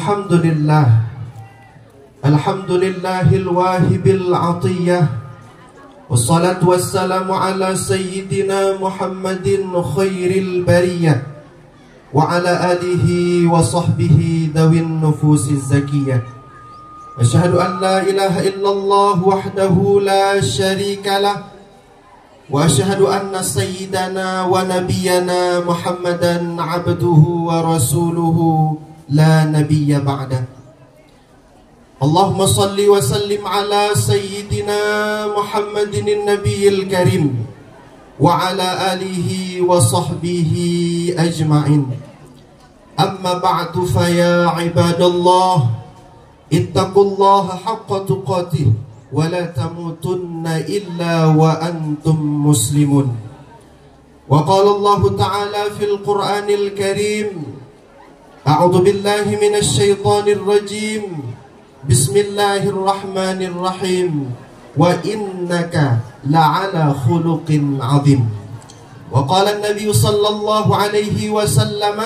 Alhamdulillah, Alhamdulillahil wahibil atiyah, wassalatu wassalamu ala sayyidina Muhammadin khairil bariyah, wa ala alihi wa sahbihi dawin nufusiz zakiyah. Asyhadu an la ilaha illallah wahdahu la syarikalah, wa asyhadu anna sayyidana wa nabiyyana Muhammadan abduhu wa rasuluhu la nabiyya ba'dah. Allahumma salli wa sallim ala sayyidina Muhammadin nabiyil karim wa ala alihi wa sahbihi ajma'in. Amma ba'du fa ya ibadallah, ittaqullaha haqqa tuqatih wa la tamutunna illa wa antum muslimun. Wa qala Allah ta'ala fil Qur'anil karim, a'udzu billahi minasy syaithanir rajim. Bismillahirrahmanirrahim. Wa innaka la'ala khuluqin 'adzim. Wa qala an-nabiy sallallahu alaihi wasallam,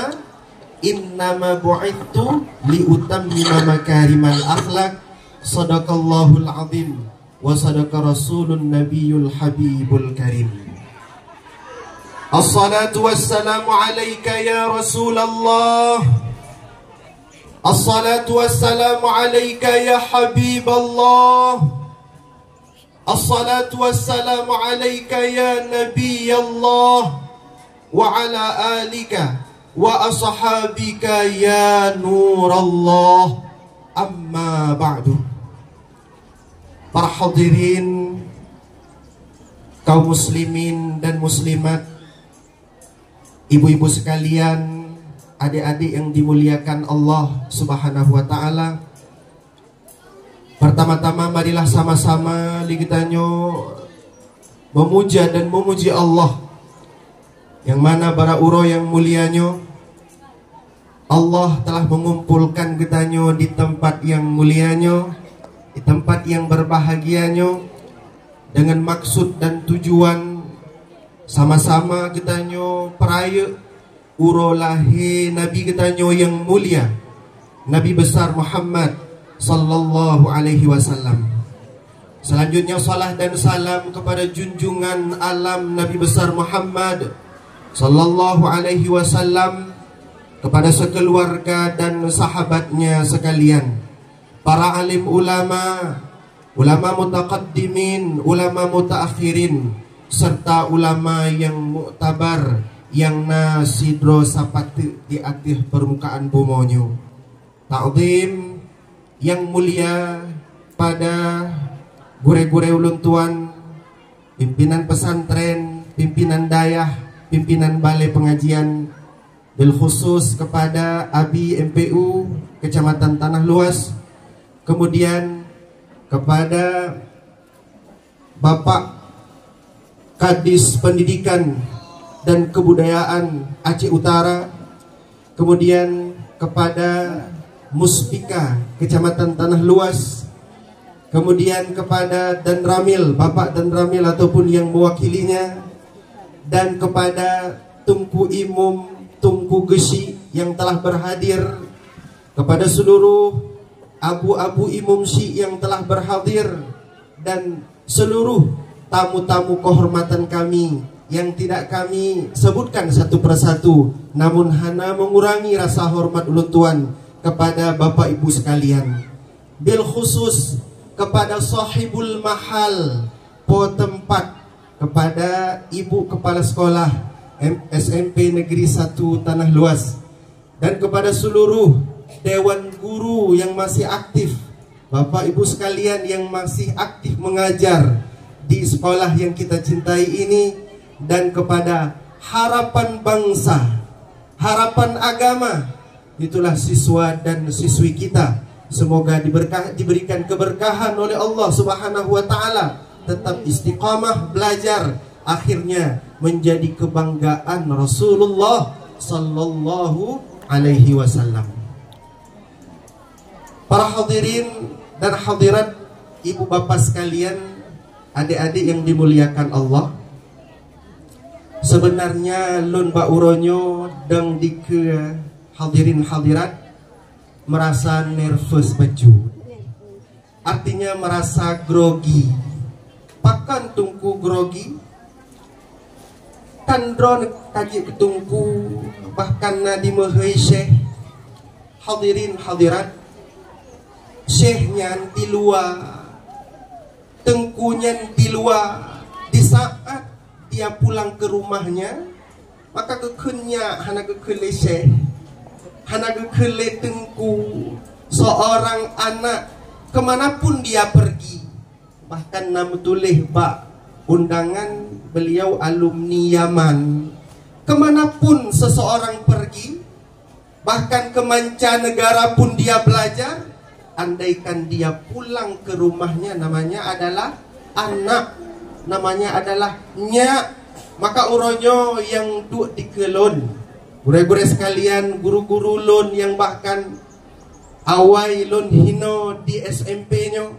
innama bu'ithtu liutammima makarimal akhlaq. Shadaqallahul 'adzim wa sadaqa rasulun nabiyul habibul karim. Assalatu wassalamu alayka ya Rasulullah, assalatu wassalamu alayka ya Habiballah, assalatu wassalamu alayka ya Nabiyallah, wa ala alika wa ashabika ya Nurallah. Amma ba'du. Para hadirin, kaum muslimin dan muslimat, ibu-ibu sekalian, adik-adik yang dimuliakan Allah Subhanahu wa ta'ala. Pertama-tama marilah sama-sama kita memuja dan memuji Allah, yang mana bara uro yang mulianyo Allah telah mengumpulkan kita di tempat yang mulianyo, di tempat yang berbahagianyo, dengan maksud dan tujuan sama-sama kita peraya uro lahir Nabi kita yang mulia, Nabi besar Muhammad sallallahu alaihi wasallam. Selanjutnya salah dan salam kepada junjungan alam Nabi besar Muhammad sallallahu alaihi wasallam, kepada sekeluarga dan sahabatnya sekalian, para alim ulama, ulama mutaqaddimin, ulama mutaakhirin, serta ulama yang muktabar, yang nasidro sapati di atas permukaan bumonyo. Ta'zim yang mulia pada gure-gure ulun tuan, pimpinan pesantren, pimpinan dayah, pimpinan balai pengajian, bil khusus kepada Abi MPU Kecamatan Tanah Luas, kemudian kepada Bapak Kadis Pendidikan dan Kebudayaan Aceh Utara, kemudian kepada Muspika Kecamatan Tanah Luas, kemudian kepada Dan Ramil, Bapak Dan Ramil ataupun yang mewakilinya, dan kepada Tunku Imum Tunku Gesi yang telah berhadir, kepada seluruh abu-abu imum Syi yang telah berhadir, dan seluruh tamu-tamu kehormatan kami yang tidak kami sebutkan satu persatu, namun hana mengurangi rasa hormat ulun tuan kepada bapak ibu sekalian. Bil khusus kepada sahibul mahal po tempat, kepada ibu kepala sekolah SMP Negeri 1 Tanah Luas, dan kepada seluruh dewan guru yang masih aktif, bapak ibu sekalian yang masih aktif mengajar di sekolah yang kita cintai ini, dan kepada harapan bangsa, harapan agama, itulah siswa dan siswi kita. Semoga diberikan keberkahan oleh Allah Subhanahu wa ta'ala, tetap istiqamah belajar, akhirnya menjadi kebanggaan Rasulullah sallallahu alaihi wasallam. Para hadirin dan hadirat, ibu bapak sekalian, adik-adik yang dimuliakan Allah, sebenarnya lun bauronyo dang di ke hadirin hadirat merasa nervous baju, artinya merasa grogi. Pakan tungku grogi, kandron kaji ketungku, bahkan nadi mehei syekh. Hadirin hadirat, syekhnya di luar, tengkunya di luar. Di saat dia pulang ke rumahnya, maka kekenya hana kekele syekh, hana kekele tengku. Seorang anak kemanapun dia pergi, bahkan nama tulis bak undangan beliau alumni Yaman. Kemanapun seseorang pergi, bahkan ke mancanegara pun dia belajar, andaikan dia pulang ke rumahnya, namanya adalah anak, namanya adalah nyak, maka uronyo yang duk di kelon, gure-gure sekalian, guru-guru lon yang bahkan awai lon hino di SMP-nya,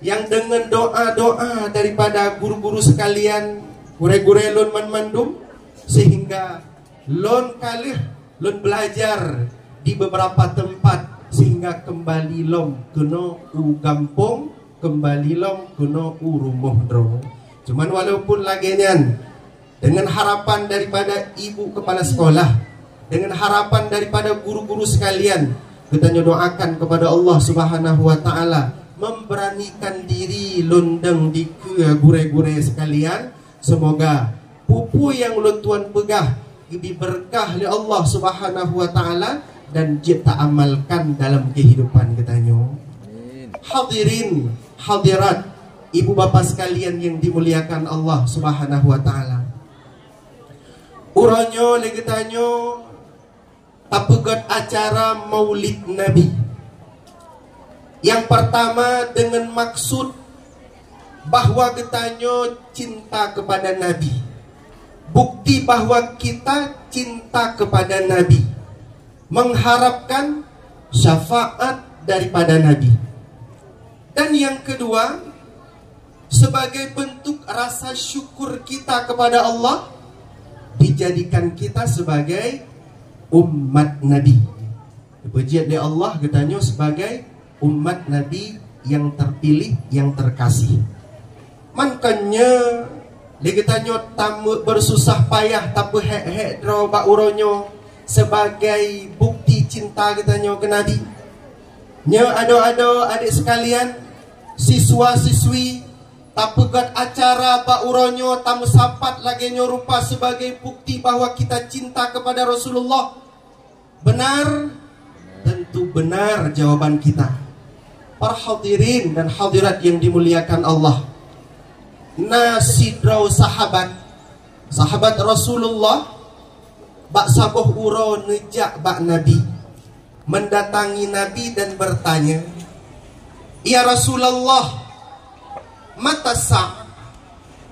yang dengan doa-doa daripada guru-guru sekalian, gure-gure lon mandum, sehingga lon kalih, lon belajar di beberapa tempat, sehingga kembali lom kena u gampung, kembali lom kena u rumah dro. Cuman walaupun lagenyan, dengan harapan daripada ibu kepala sekolah, dengan harapan daripada guru-guru sekalian, kita doakan kepada Allah Subhanahu wa taala memberanikan diri londeng di gure-gure sekalian. Semoga pupu yang ulun tuan pegah diberkah oleh Allah Subhanahu wa taala dan kita amalkan dalam kehidupan kita nyo. Hadirin hadirat, ibu bapa sekalian yang dimuliakan Allah Subhanahu wa taala. Uronyo legetanyo tapegot acara Maulid Nabi. Yang pertama dengan maksud bahwa getanyo cinta kepada Nabi. Bukti bahwa kita cinta kepada Nabi, mengharapkan syafaat daripada Nabi. Dan yang kedua, sebagai bentuk rasa syukur kita kepada Allah, dijadikan kita sebagai umat Nabi. Dipuji oleh Allah katanya sebagai umat Nabi yang terpilih, yang terkasih. Makanya katanya tamu bersusah payah tapi hek dro ba uronyo sebagai bukti cinta katanya ke Nabi. Nya ado-ado adik sekalian, siswa-siswi tapegat acara Pak Uronyo tamu sapat lagi rupa sebagai bukti bahwa kita cinta kepada Rasulullah. Benar? Tentu benar jawaban kita. Para hadirin dan hadirat yang dimuliakan Allah, nasidrau sahabat Rasulullah bak saboh uro nejak bak Nabi, mendatangi Nabi dan bertanya, "Ya Rasulullah, mata sa',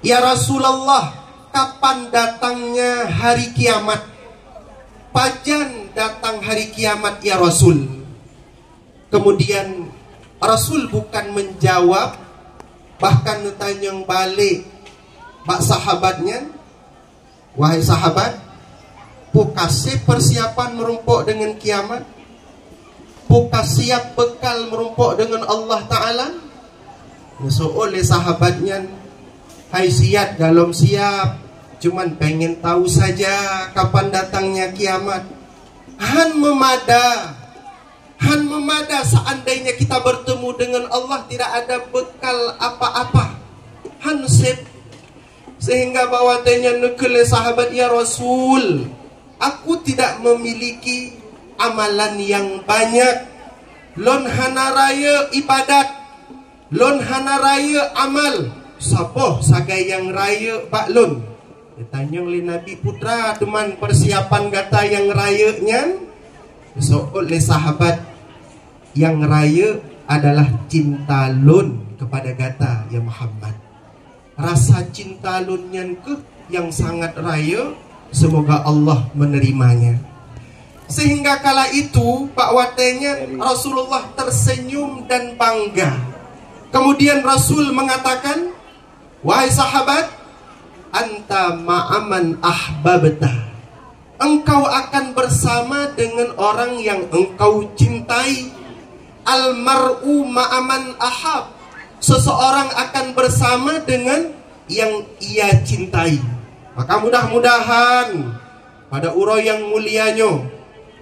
ya Rasulullah, kapan datangnya hari kiamat? Pajan datang hari kiamat ya Rasul." Kemudian Rasul bukan menjawab, bahkan tanya balik bak sahabatnya, "Wahai sahabat, pokase persiapan merumpuk dengan kiamat? Poka siap bekal merumpuk dengan Allah Ta'ala?" So oleh sahabatnya, "Hai siap, galom siap, cuman pengen tahu saja kapan datangnya kiamat." Han memada seandainya kita bertemu dengan Allah tidak ada bekal apa-apa. Han sip, sehingga bawatanya nekele sahabat, "Ya Rasul, aku tidak memiliki amalan yang banyak. Lon hana raya ibadat, lon hana raya amal. Sapoh sagai yang raya bak lon?" Ditanya oleh Nabi, "Putra, teman persiapan gata yang rayanya?" So oleh sahabat, "Yang raya adalah cinta lon kepada gata ya Muhammad. Rasa cinta lon yang sangat raya, semoga Allah menerimanya." Sehingga kala itu Pak Watenya Rasulullah tersenyum dan bangga. Kemudian Rasul mengatakan, "Wahai sahabat, anta ma'aman ahbabta." engkau akan bersama dengan orang yang engkau cintai. Almar'u ma'aman ahab, seseorang akan bersama dengan yang ia cintai. Maka mudah-mudahan pada uro yang mulianya,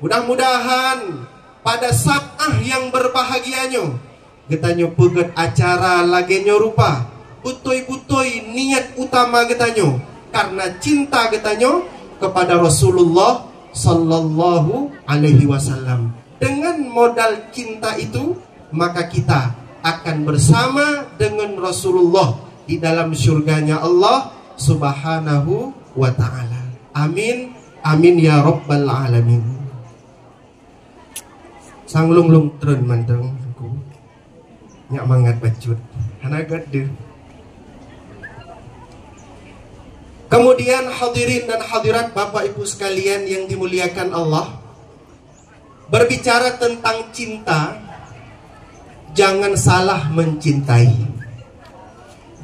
mudah-mudahan pada saat yang berbahagianya, getanyo peget acara lagenyo rupa butoi-butoi niat utama getanyo karena cinta getanyo kepada Rasulullah sallallahu alaihi wasallam. Dengan modal cinta itu, maka kita akan bersama dengan Rasulullah di dalam surganya Allah subhanahu wa ta'ala. Amin, amin ya rabbal alamin. Sanglung-lung trun manteng ku nyak mangat bacut hanagat deh. Kemudian hadirin dan hadirat Bapak Ibu sekalian yang dimuliakan Allah, berbicara tentang cinta, jangan salah mencintai.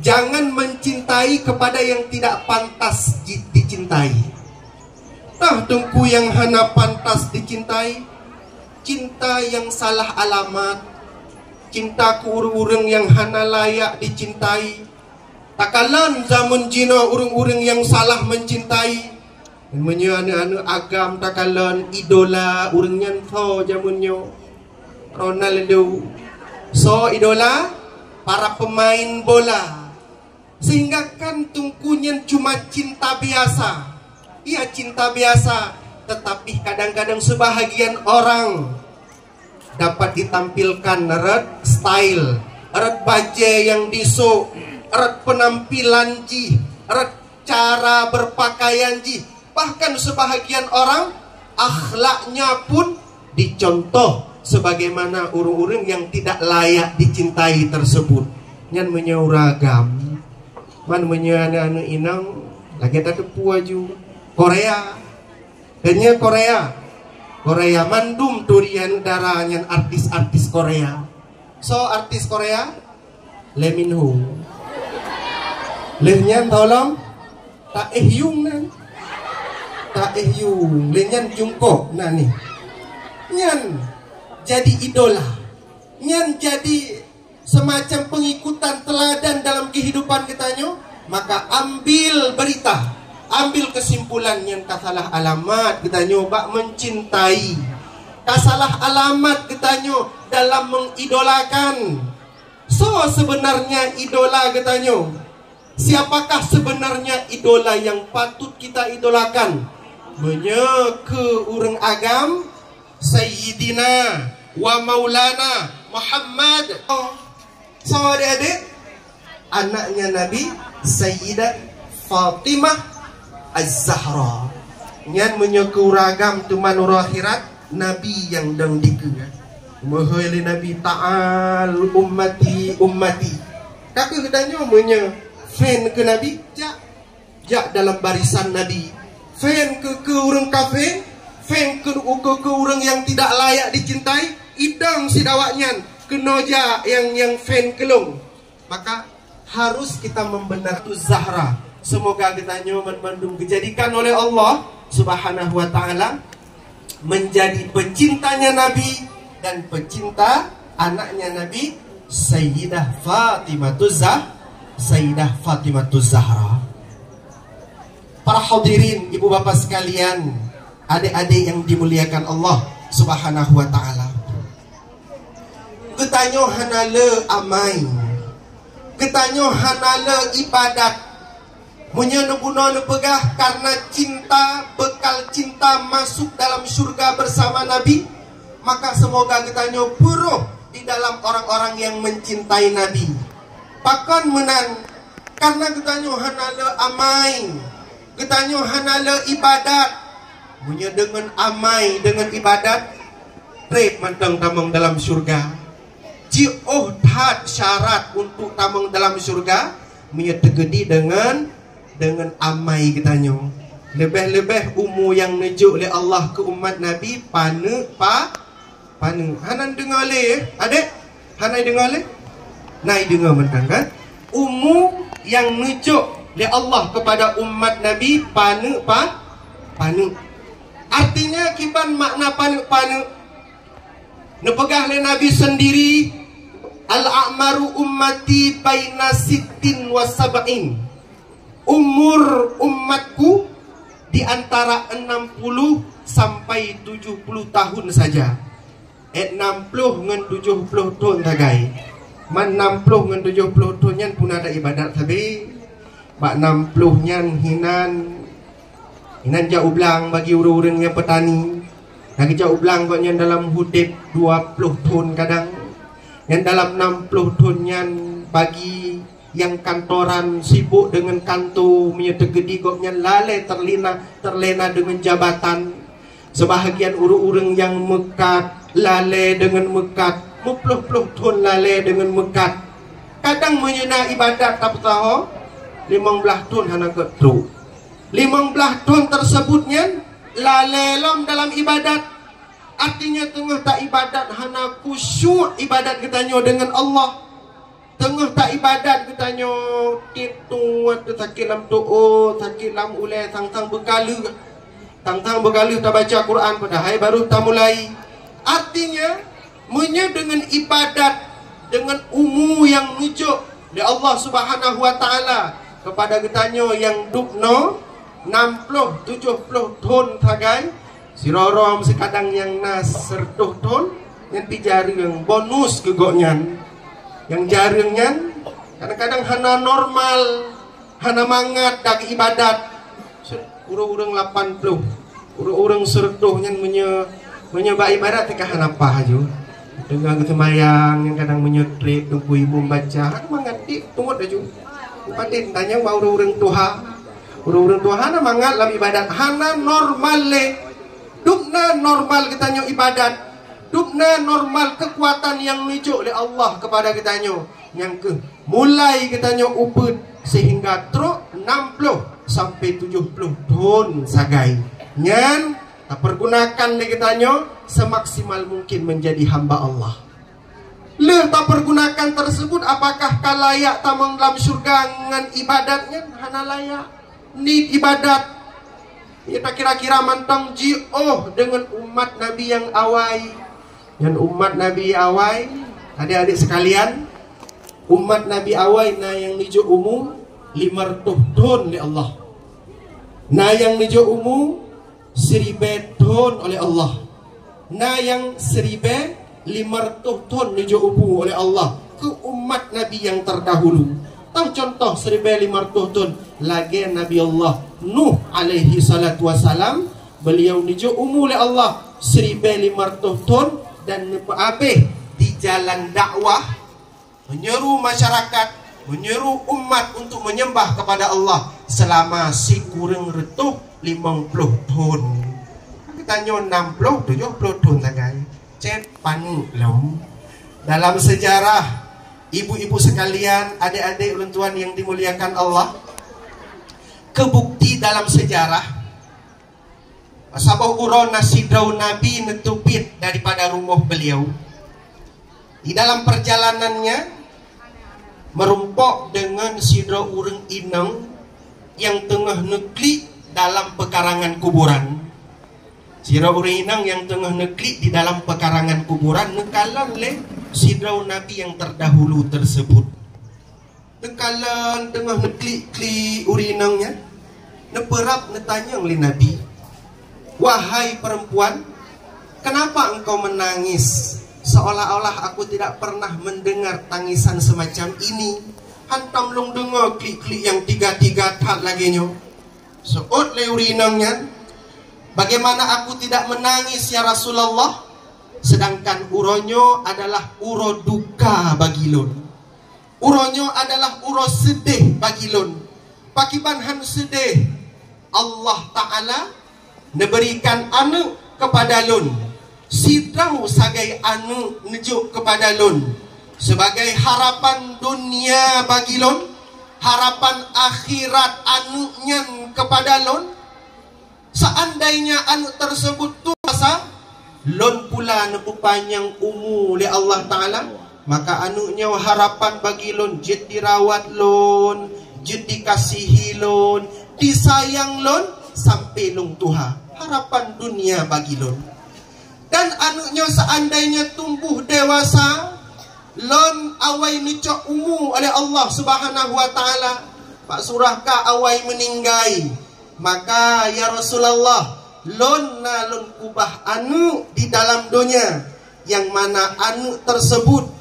Jangan mencintai kepada yang tidak pantas dicintai. Nah, tungku yang hana pantas dicintai, cinta yang salah alamat, cinta ke urang-urang yang hana layak dicintai. Takalan zaman jina urang-urang yang salah mencintai. Namanya anu-anu agam takalan idola urang nyan so zamannya Ronaldo. So idola para pemain bola. Sehingga kan tungkunya cuma cinta biasa. Iya cinta biasa, tetapi kadang-kadang sebahagian orang dapat ditampilkan red style, red baju yang diso, red penampilan ji, red cara berpakaian ji. Bahkan sebahagian orang akhlaknya pun dicontoh sebagaimana urung-urung yang tidak layak dicintai tersebut. Nyan menyeuragam, man menyana anu inang lagi tak puaju Korea, kayaknya Korea mandum durian darahnya artis-artis Korea. So artis Korea Lee Min Ho, lehnya tolong tak yung nan, tak yung lehnya Jungkook nah nih, nyan jadi idola, nyan jadi semacam pengikutan teladan dalam kehidupan kitanya. Maka ambil berita, ambil kesimpulan yang kasalah alamat kita nyoba mencintai, kasalah alamat kita nyoba dalam mengidolakan. So sebenarnya idola kita nyoba, siapakah sebenarnya idola yang patut kita idolakan? Ke urang agam Sayyidina wa Maulana Muhammad. So adik-adik, anaknya Nabi Sayyidah Fatimah Az-Zahra. Nyan menyeku ragam tuman akhirat Nabi yang dang dikeun. Mohon Nabi ta'al ummati ummati. Tapi kedanya menye fan ke Nabi, jak dalam barisan Nabi. Fan ke urang kafir, fan ke urang yang tidak layak dicintai, idang si dawaknyan kenoja yang fan kelung. Maka harus kita membenar tu Zahra. Semoga kita nyoman bandung dijadikan oleh Allah subhanahu wa ta'ala menjadi pecintanya Nabi dan pecinta anaknya Nabi Sayyidah Fatimah Zahra. Para hadirin, ibu bapak sekalian, adik-adik yang dimuliakan Allah subhanahu wa ta'ala, ketanyo hanale amai, ketanyo hanale ibadat, menyenubuna pegah karena cinta, bekal cinta masuk dalam surga bersama Nabi. Maka semoga ketanyo puruh di dalam orang-orang yang mencintai Nabi. Pakon menan karena ketanyo hanale amai, ketanyo hanale ibadat. Punya dengan amai, dengan ibadat, rep mantang tamang dalam surga. Jioh had syarat untuk tamang dalam surga, menyetegedi dengan amai kitanyo. Lebih-lebih umu yang nejuk oleh Allah ke umat Nabi pane. Hanan dengar le, adik? Hanai dengar le? Nai dengar mentang kan? Umu yang nejuk oleh Allah kepada umat Nabi pane. Artinya kiban makna panu nepegah le Nabi sendiri, al-a'maru ummati baina sittin wa sab'in. Umur umatku di antara 60 sampai 70 tahun saja. 60 dengan 70 tahun tagai. Man 60 dengan 70 tahun nyan pun ada ibadat tapi bak 60 nyan hinan jauh belang bagi orang-orang yang petani. Lagi jauh belang kok nyan dalam hudib 20 tahun kadang. Yang dalam 60 tahun nyan bagi yang kantoran sibuk dengan kantor menyedegedi koknya lalai terlena dengan jabatan. Sebahagian orang-orang yang mekat lalai dengan mekat, mupluh-pluh tahun lalai dengan mekat. Kadang menyena ibadat tak tahu 15 tahun hana ketru. 15 tahun tersebutnya lalai lom dalam ibadat. Artinya tengah tak ibadat hana khusyuk ibadat katanya dengan Allah. Tengah tak ibadat katanya tituat takilam doa, takilam ulai tang-tang berkala. Tang-tang berkala tak baca Quran padahal baru tak mulai. Artinya menye dengan ibadat dengan umur yang nujuk di Allah Subhanahu wa taala kepada katanya yang dukno 60 70 tahun tagai sirorom sekadang yang nas sertuh tahun yang pijaring bonus kegoknyan. Yang jaringnya kadang-kadang hana normal, hana mangat dari ibadat. Urang-urang 80, urang-urang sertuhnya menyebab ibadat teka hana apa aja. Dengan kemayang yang kadang menyetrik tunggu ibu membaca, hana mangat dik tunggu aja. Patin tanya wa urang-urang tuha. Urang-urang tuha hana mangat dalam ibadat, hana normal le. Dukna normal katanya ibadat. Dukna normal kekuatan yang nujuk oleh Allah kepada kitanya. Yang ke mulai kitanya uput sehingga truk 60 sampai 70 tahun sagai. Nyan tak pergunakan le kitanya semaksimal mungkin menjadi hamba Allah. Le tak pergunakan tersebut apakah kalayak tamang dalam syurga dengan ibadatnya? Hana layak. Need ibadat. Ya tak kira-kira mantang ji'oh dengan umat Nabi yang awai. Dan umat Nabi awai, adik-adik sekalian, umat Nabi awai na yang nijo umum 500 tahun oleh Allah. Na yang nijo umum 1000 tahun oleh Allah. Na yang 1500 tahun nijo umum oleh Allah ke umat Nabi yang terdahulu. Tahu contoh 1500 tahun lagi Nabi Allah Nuh alaihi salatu wassalam, beliau nijo umum oleh Allah 1500 tahun. Dan habis di jalan dakwah menyeru masyarakat, menyeru umat untuk menyembah kepada Allah selama si kurang retuh 50 tahun. Kita nyo 60 70 tahun tagai. Cepan lom. Dalam sejarah ibu-ibu sekalian, adik-adik ulun tuan yang dimuliakan Allah, kebukti dalam sejarah sabah uro nasidrau Nabi netupit daripada rumah beliau. Di dalam perjalanannya merumpok dengan sidra urang inang yang tengah neklik dalam pekarangan kuburan. Sidra urang inang yang tengah neklik di dalam pekarangan kuburan nekalan le sidrau Nabi yang terdahulu tersebut. Nekalan tengah neklik-klik urang inangnya. Neperap netanya oleh Nabi, wahai perempuan, kenapa engkau menangis? Seolah-olah aku tidak pernah mendengar tangisan semacam ini. Hantam long dengar klik-klik yang tiga-tiga tak lagi nyo. Seot le urinangnya, bagaimana aku tidak menangis ya Rasulullah? Sedangkan uronyo adalah uro duka bagi lun. Uronyo adalah uro sedih bagi lun. Pakiban han sedih, Allah Ta'ala memberikan anu kepada lun, sidrau sagai anu nejuk kepada lun sebagai harapan dunia bagi lun, harapan akhirat anu nyan kepada lun. Seandainya anu tersebut tuasa lun pula nepu panjang umur oleh Allah Ta'ala, maka anunya harapan bagi lun jid dirawat lun, jid dikasihi lun, disayang lun sampai lung tuha. harapan dunia bagi lon. Dan anaknya seandainya tumbuh dewasa, lon awai nucok umu oleh Allah Subhanahu wa taala, Pak surah ka awai meninggai, maka ya Rasulullah, lon kubah anu di dalam dunia, yang mana anu tersebut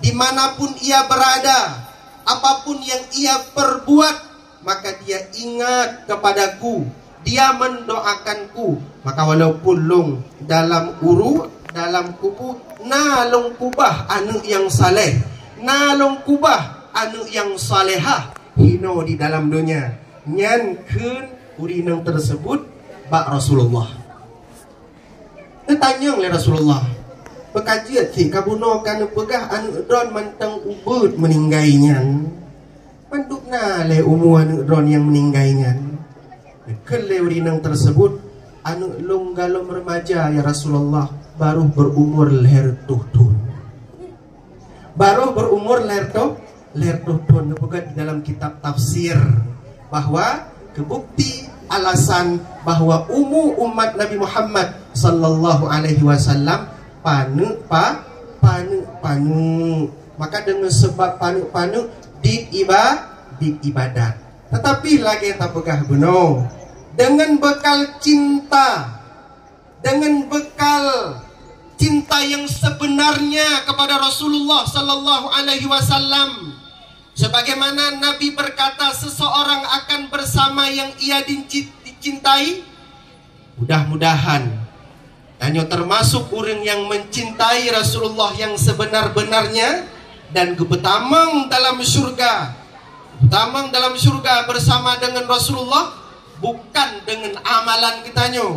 dimanapun ia berada, apapun yang ia perbuat, maka dia ingat kepadaku, dia mendoakanku. Maka walaupun long dalam dalam kubu, long kubah anu yang saleh, long kubah anu yang salehah, hino di dalam dunia, nyan kun urinang tersebut bak Rasulullah. Tanya oleh Rasulullah, bekajiat si kabuno kan pegah anu don mantang ubud meninggainya, mandukna le umu anu don yang meninggainya. Kele urinang tersebut anu lunggalom remaja ya Rasulullah, baru berumur leher tuhtun, baru berumur leher tuhtun. Di dalam kitab tafsir bahwa kebukti alasan bahwa umat Nabi Muhammad sallallahu alaihi wasallam panu, maka dengan sebab panu di ibadat. Tetapi lagi tak pegah beno, dengan bekal cinta, dengan bekal cinta yang sebenarnya kepada Rasulullah sallallahu alaihi wasallam, sebagaimana Nabi berkata seseorang akan bersama yang ia dicintai. Mudah-mudahan hanya termasuk orang yang mencintai Rasulullah yang sebenar-benarnya, dan kebetamang dalam surga, bersama dengan Rasulullah, bukan dengan amalan kitanya,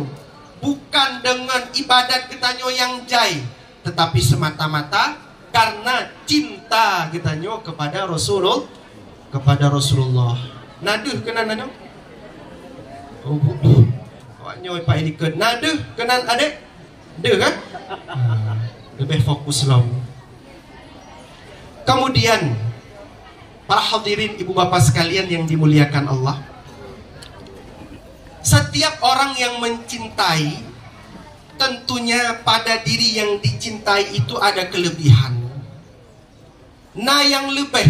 bukan dengan ibadat kitanya yang jai, tetapi semata-mata karena cinta kitanya kepada Rasulullah. Naduh kenan naduh. Awaknya Pak Elikut naduh kenan adik. Deh kan? Lebih fokus lah. Kemudian para hadirin ibu bapak sekalian yang dimuliakan Allah, setiap orang yang mencintai, tentunya pada diri yang dicintai itu ada kelebihan. Yang lebih,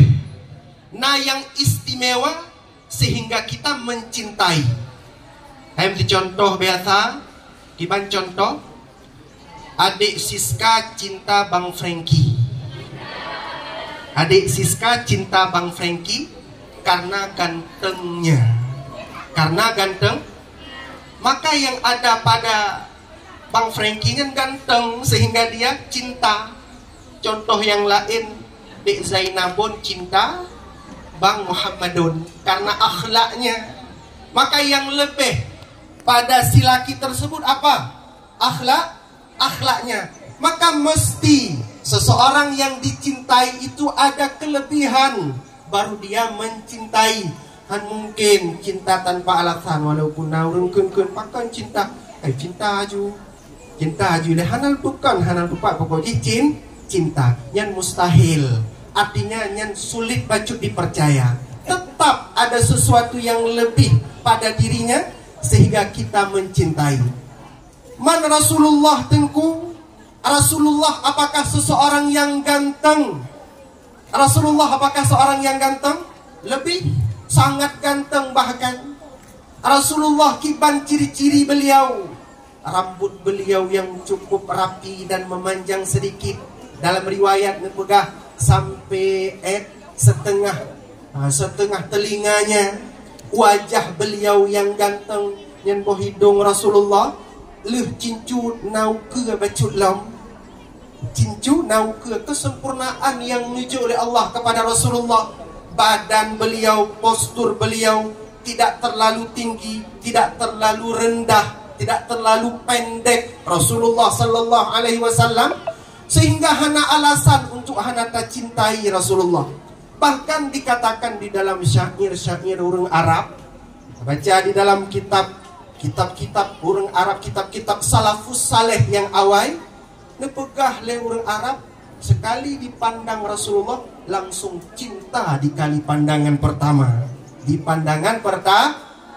yang istimewa sehingga kita mencintai. Saya contoh biasa, kiban contoh, adik Siska cinta Bang Frankie. Adik Siska cinta Bang Frankie karena gantengnya. Karena ganteng, maka yang ada pada Bang Frankie kan ganteng sehingga dia cinta. Contoh yang lain, Dek Zainabun cinta Bang Muhammadun karena akhlaknya. Maka yang lebih pada si laki tersebut apa? Akhlaknya. Maka mesti seseorang yang dicintai itu ada kelebihan, baru dia mencintai. Kan mungkin cinta tanpa alasan, walaupun naurun kun pakan cinta, cinta aju le hanal bukan pokoknya cinta yang mustahil, artinya yang sulit bacuk dipercaya. Tetap ada sesuatu yang lebih pada dirinya sehingga kita mencintai. Man Rasulullah tengku, Rasulullah apakah seseorang yang ganteng? Rasulullah apakah seorang yang ganteng? Lebih sangat ganteng bahkan. Rasulullah kiban ciri-ciri beliau, rambut beliau yang cukup rapi dan memanjang sedikit. Dalam riwayat nepegah sampai setengah telinganya. Wajah beliau yang ganteng, yang boh hidung Rasulullah leh cincu nau ke bacut lam. Cincu nau ke kesempurnaan yang menuju oleh Allah kepada Rasulullah. Badan beliau, postur beliau tidak terlalu tinggi, tidak terlalu rendah, tidak terlalu pendek Rasulullah sallallahu alaihi wasallam, sehingga hana alasan untuk hana tak cintai Rasulullah. Bahkan dikatakan di dalam syair-syair orang Arab, baca di dalam kitab-kitab orang Arab, kitab-kitab salafus saleh yang awal, nepegah le orang Arab sekali dipandang Rasulullah langsung cinta di kali pandangan pertama. Di pandangan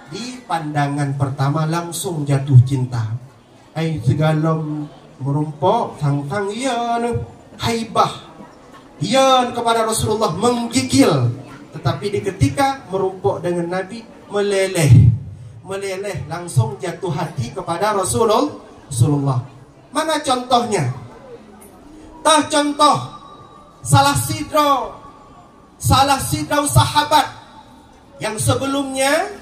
Di pandangan pertama langsung jatuh cinta. Segala merumpok sang-sang haibah kepada Rasulullah menggigil. Tetapi di ketika merumpok dengan Nabi meleleh langsung jatuh hati kepada Rasulullah. Mana contohnya? Contoh salah sidra sahabat yang sebelumnya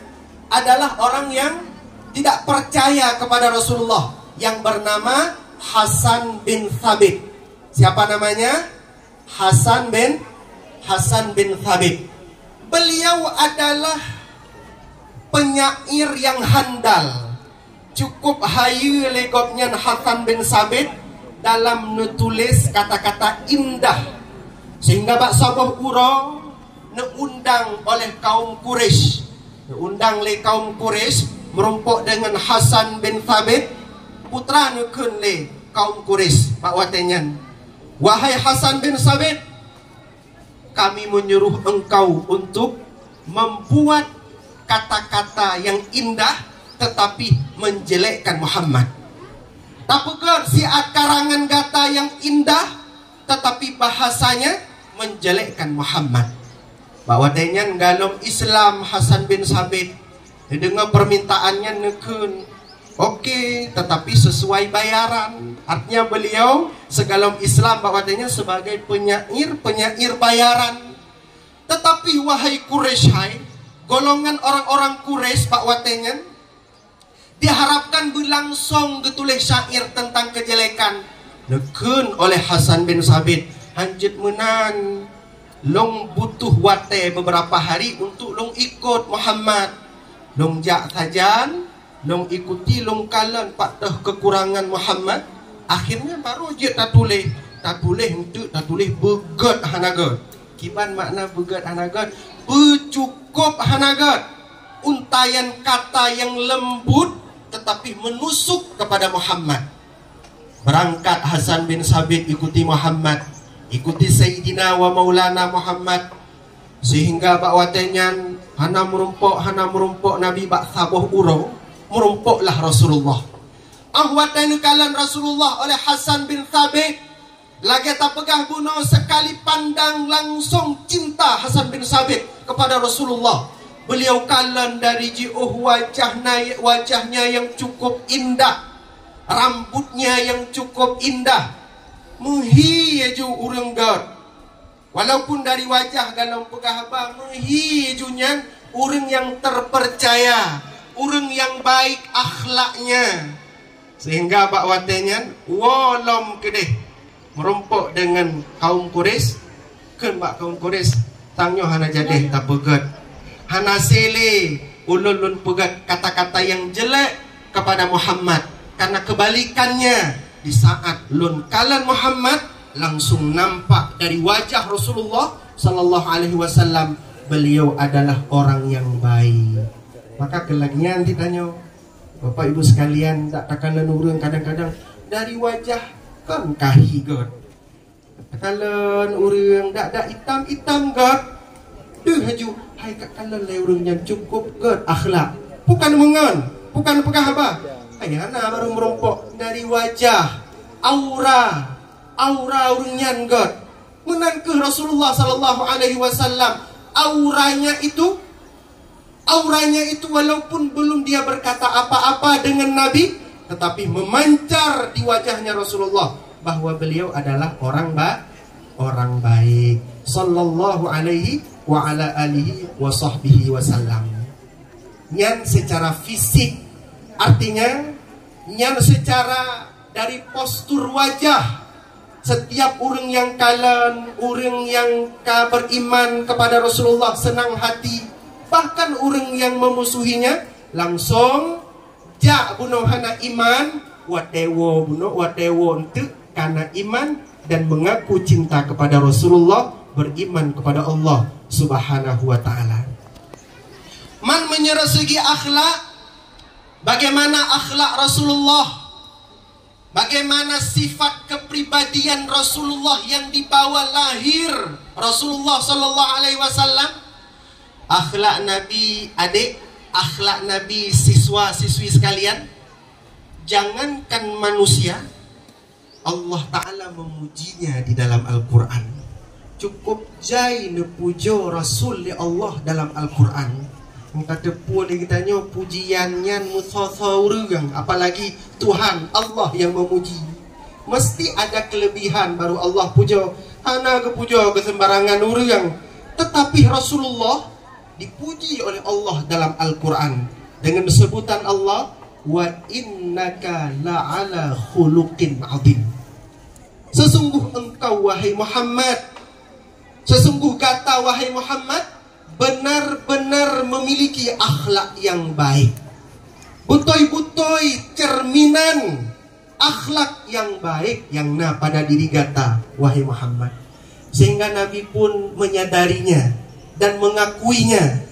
adalah orang yang tidak percaya kepada Rasulullah, yang bernama Hasan bin Thabit. Siapa namanya? Hasan bin Thabit. Beliau adalah penyair yang handal. Cukup hayu legotnya Hasan bin Thabit dalam menulis kata-kata indah, sehingga bak sabah uro neundang oleh kaum Quraisy. Neundang oleh kaum Quraisy merumpok dengan Hasan bin Thabit, putra nukun le kaum Quraisy. Pak watenyan, wahai Hasan bin Thabit, kami menyuruh engkau untuk membuat kata-kata yang indah tetapi menjelekkan Muhammad. Tapi kan si karangan kata yang indah tetapi bahasanya menjelekkan Muhammad. Bahwa dengan dalam Islam Hasan bin Thabit dengan permintaannya nekun oke, tetapi sesuai bayaran. Artinya beliau segala Islam bahwa dengan sebagai penyair bayaran. Tetapi wahai Quraisy, golongan orang-orang Quraisy Pak Watengan diharapkan berlangsung getulis syair tentang kejelekan nekun oleh Hasan bin Thabit. Hanjut menan long butuh wate beberapa hari untuk long ikut Muhammad. Long jak sajan, long ikuti long kalan patah kekurangan Muhammad. Akhirnya baru je tak tulis begat hanagat. Kiban makna begat hanagat? Bercukup hanagat. Untayan kata yang lembut tetapi menusuk kepada Muhammad. Berangkat Hasan bin Thabit ikuti Muhammad, ikuti Sayyidina wa Maulana Muhammad, sehingga bak watenyan hana merumpok Nabi bak saboh uro merumpoklah Rasulullah. Watan kalan Rasulullah oleh Hasan bin Thabit lagi tak pegah bunuh sekali pandang langsung cinta Hasan bin Thabit kepada Rasulullah. Beliau kalan dari jiuh wajahnya yang cukup indah, rambutnya yang cukup indah. Muhi ju urang god. Walaupun dari wajah dalam pegah abang muhi junya urang yang terpercaya, urang yang baik akhlaknya. Sehingga bak watenyan wolom kedeh merumpok dengan kaum Quraisy. Kan bak kaum Quraisy tangyo hana jadeh tak pegat. Hana sele ulun pegat kata-kata yang jelek kepada Muhammad. Karena kebalikannya, di saat lun kalan Muhammad langsung nampak dari wajah Rasulullah sallallahu alaihi wasallam beliau adalah orang yang baik. Maka kelagian ditanya, Bapak Ibu sekalian, tak takkan lenurung kadang-kadang dari wajah kan kahigot. Kalen urang dak hitam god. Haju hai kakalan le urang yang cukup god akhlak. Bukan mengan, bukan pegah apa. Ayana baru merompok dari wajah aura urunyan god menan ke Rasulullah sallallahu alaihi wasallam. Auranya itu walaupun belum dia berkata apa-apa dengan Nabi, tetapi memancar di wajahnya Rasulullah bahwa beliau adalah orang baik sallallahu alaihi wa ala alihi wa sahbihi wasallam. Nyan secara fisik, artinya nyan secara dari postur wajah, setiap orang yang kalan, orang yang beriman kepada Rasulullah senang hati. Bahkan orang yang memusuhinya langsung jak bunuh hana iman, watewo untuk karena iman dan mengaku cinta kepada Rasulullah, beriman kepada Allah Subhanahu wa taala. Man menyerah segi akhlak, bagaimana akhlak Rasulullah, bagaimana sifat kepribadian Rasulullah yang dibawa lahir Rasulullah sallallahu alaihi wasallam. Akhlak Nabi adik, akhlak Nabi, siswa-siswi sekalian, jangankan manusia, Allah Ta'ala memujinya di dalam Al-Quran. Cukup jai nepujo Rasul Allah dalam Al-Quran. Kata pun kita tanya pujiannya musasaurugang, apalagi Tuhan Allah yang memuji. Mesti ada kelebihan baru Allah puja. Hana ke puja ke sembarangan orang. Tetapi Rasulullah dipuji oleh Allah dalam Al-Quran dengan sebutan Allah, wa innaka la'ala khuluqin azim. Sesungguh engkau wahai Muhammad, sesungguh kata wahai Muhammad, benar-benar memiliki akhlak yang baik. Butoi-butoi cerminan akhlak yang baik yang pada diri kata wahai Muhammad. Sehingga Nabi pun menyadarinya dan mengakuinya.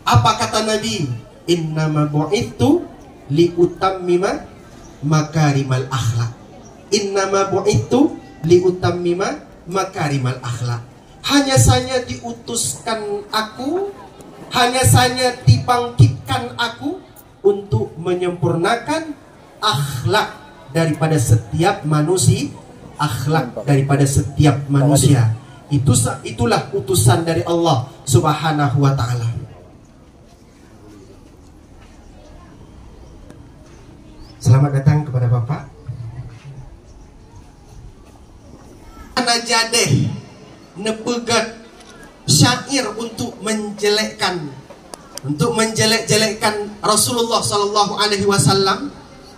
Apa kata Nabi? Innama bu'ithu liutammima makarimal akhlak. Innama bu'ithu liutammima makarimal akhlak. Hanya saja diutuskan aku, hanya saja dibangkitkan aku untuk menyempurnakan akhlak daripada setiap manusia, akhlak daripada setiap manusia. Itulah utusan dari Allah Subhanahu wa Ta'ala. Selamat datang kepada Bapak. Ana jadeh nepegat syair untuk menjelek-jelekkan Rasulullah Sallallahu Alaihi Wasallam,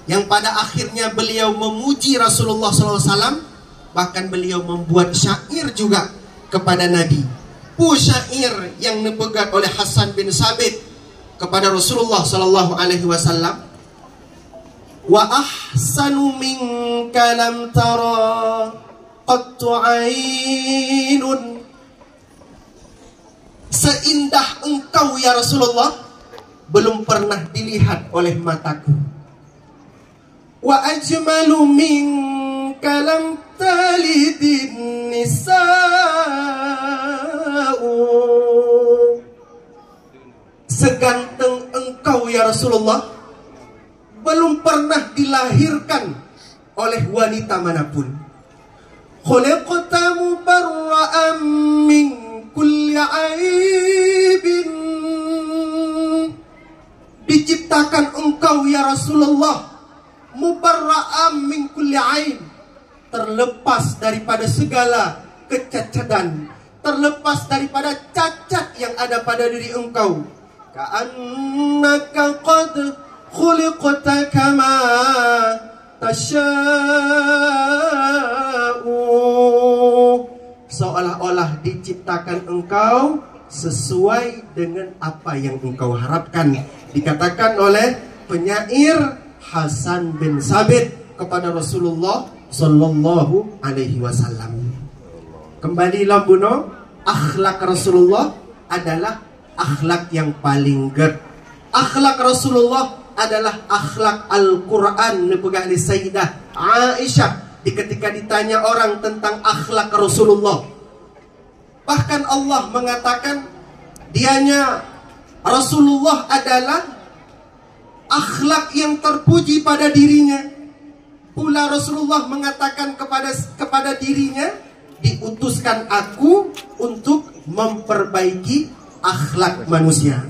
yang pada akhirnya beliau memuji Rasulullah Sallallahu Alaihi Wasallam, bahkan beliau membuat syair juga kepada Nabi. Syair yang nepegat oleh Hasan bin Sabit kepada Rasulullah Sallallahu Alaihi Wasallam, wa ahsanu minka lam tara qattu ainun. Seindah engkau ya Rasulullah belum pernah dilihat oleh mataku. Wa ajmalu minka lam talidin nisa'u. Seganteng engkau ya Rasulullah belum pernah dilahirkan oleh wanita manapun. Khuliqta mubarra'an min kulli aibin. Diciptakan engkau ya Rasulullah mubarra'an min kulli aib, terlepas daripada segala kecacatan, terlepas daripada cacat yang ada pada diri engkau. Ka'annaka qad khuliqta kama tasya'u. Seolah-olah diciptakan engkau sesuai dengan apa yang engkau harapkan. Dikatakan oleh penyair Hasan bin Sabit kepada Rasulullah Sallallahu Alaihi Wasallam. Kembali lambuno, akhlak Rasulullah adalah akhlak yang paling ged. Akhlak Rasulullah adalah akhlak Al-Quran. Nepegah di Sayyidah Aisyah ketika ditanya orang tentang akhlak Rasulullah, bahkan Allah mengatakan dianya Rasulullah adalah akhlak yang terpuji pada dirinya. Pula Rasulullah mengatakan kepada dirinya, diutuskan aku untuk memperbaiki akhlak manusia.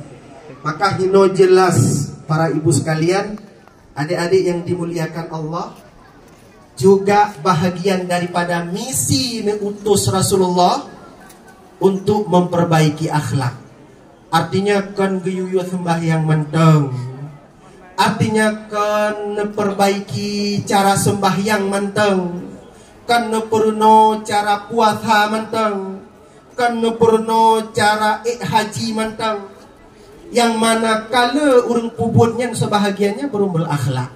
Maka hino jelas para ibu sekalian, adik-adik yang dimuliakan Allah, juga bahagian daripada misi utus Rasulullah untuk memperbaiki akhlak. Artinya kan geyuyo sembahyang menteng, artinya kan perbaiki cara sembahyang menteng, kan perno cara puasa menteng, kan perno cara haji menteng. Yang mana kala urang pubutnya sebahagiannya belum berakhlak.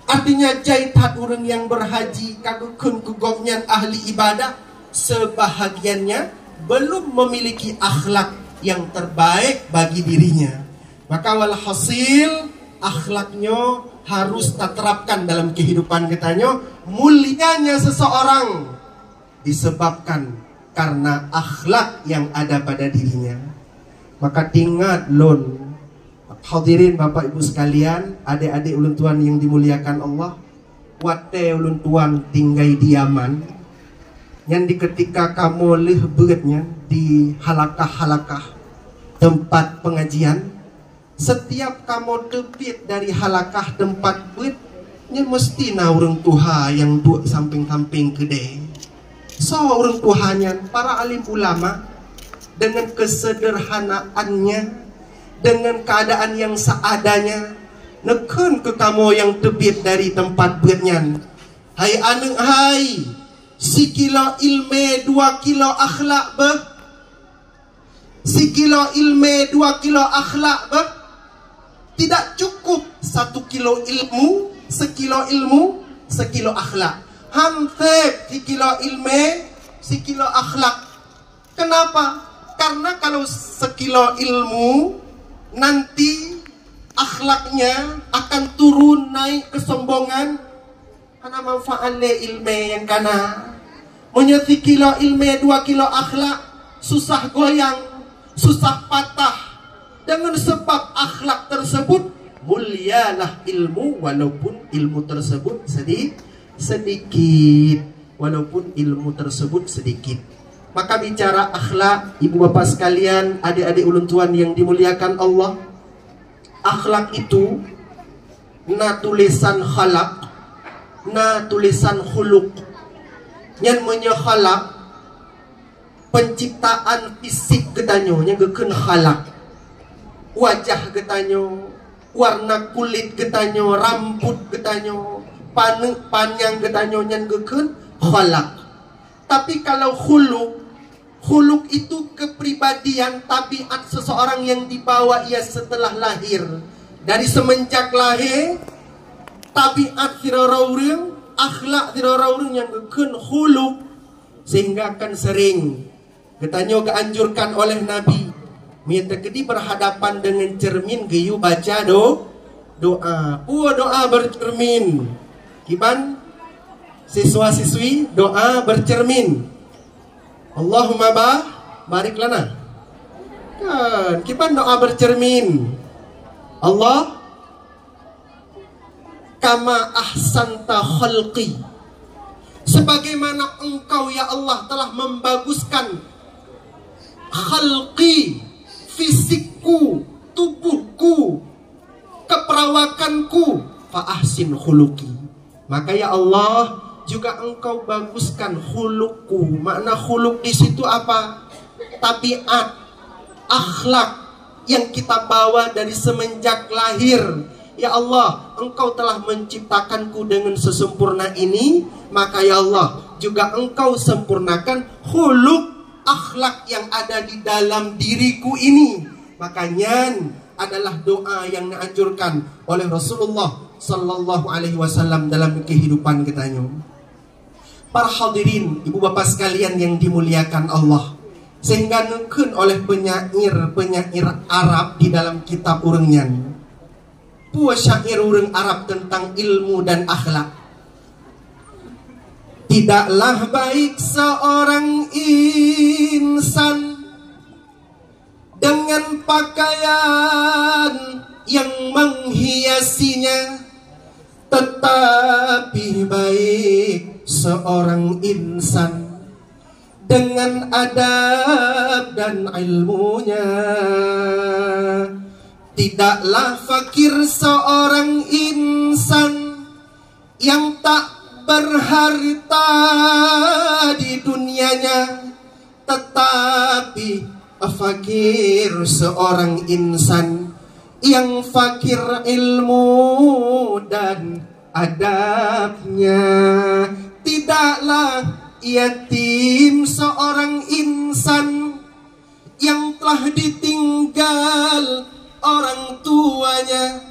Artinya jaitat orang yang berhaji kagukun kegomnya ahli ibadah, sebahagiannya belum memiliki akhlak yang terbaik bagi dirinya. Maka walhasil akhlaknya harus terapkan dalam kehidupan kitanya. Mulianya seseorang disebabkan karena akhlak yang ada pada dirinya. Maka ingat lon, Hadirin Bapak Ibu sekalian, adik-adik ulun tuan yang dimuliakan Allah, wate ulun tuan tinggai diaman yang di ketika kamu leh beratnya di halakah-halakah tempat pengajian, setiap kamu tepit dari halakah tempat beratnya mesti na orang tuha yang duduk samping-samping kedai. So orang tuhanya para alim ulama dengan kesederhanaannya, dengan keadaan yang seadanya, neken ke kamu yang tebit dari tempat beratnya. Hai anu hai, si kilo ilme 2 kilo akhlak beh. Si kilo ilme 2 kilo akhlak beh. Tidak cukup 1 kilo ilmu, sekilo ilmu, sekilo akhlak. Hamtep si kilo ilme, si kilo akhlak. Kenapa? Karena kalau sekilo ilmu, nanti akhlaknya akan turun naik kesombongan. Karena manfaat le ilme yang kana. Menyeti kilo ilme 2 kilo akhlak, susah goyang, susah patah. Dengan sebab akhlak tersebut, mulialah ilmu walaupun ilmu tersebut sedikit. Walaupun ilmu tersebut sedikit. Maka bicara akhlak, ibu bapak sekalian, adik-adik ulun tuan yang dimuliakan Allah, akhlak itu na tulisan khalaq, na tulisan khuluq. Yang menyakhalaq penciptaan fisik getanyo, yang geken khalaq. Wajah getanyo, warna kulit getanyo, rambut getanyo, panjang getanyo, yang geken khalaq. Tapi kalau khuluq, khuluq itu kepribadian, tabiat seseorang yang dibawa ia setelah lahir. Dari semenjak lahir, tabiat tiraraurung, akhlak tiraraurung yang geken khuluq. Sehingga akan sering ketanyo keanjurkan oleh Nabi, minta kedi berhadapan dengan cermin geyu baca doa. Doa bercermin. Kiban siswa-siswi doa bercermin. Allahumma barik lana. Kan kipan doa bercermin. Allah kama ahsanta khalqi, sebagaimana engkau ya Allah telah membaguskan khalqi, fisikku, tubuhku, keperawakanku, fa ahsin khuluqi, maka ya Allah juga engkau baguskan khuluqku. Makna khuluq di situ apa? Tabiat, akhlak yang kita bawa dari semenjak lahir. Ya Allah, engkau telah menciptakanku dengan sesempurna ini, maka ya Allah juga engkau sempurnakan khuluq, akhlak yang ada di dalam diriku ini. Makanya adalah doa yang dianjurkan oleh Rasulullah Sallallahu Alaihi Wasallam dalam kehidupan kitanya. Para hadirin, ibu bapak sekalian yang dimuliakan Allah, sehingga neken oleh penyair Arab di dalam kitab urangnya, buah syair urang Arab tentang ilmu dan akhlak. Tidaklah baik seorang insan dengan pakaian yang menghiasinya, tetapi baik seorang insan dengan adab dan ilmunya. Tidaklah fakir seorang insan yang tak berharta di dunianya, tetapi fakir seorang insan yang fakir ilmu dan adabnya. Tidaklah yatim seorang insan yang telah ditinggal orang tuanya,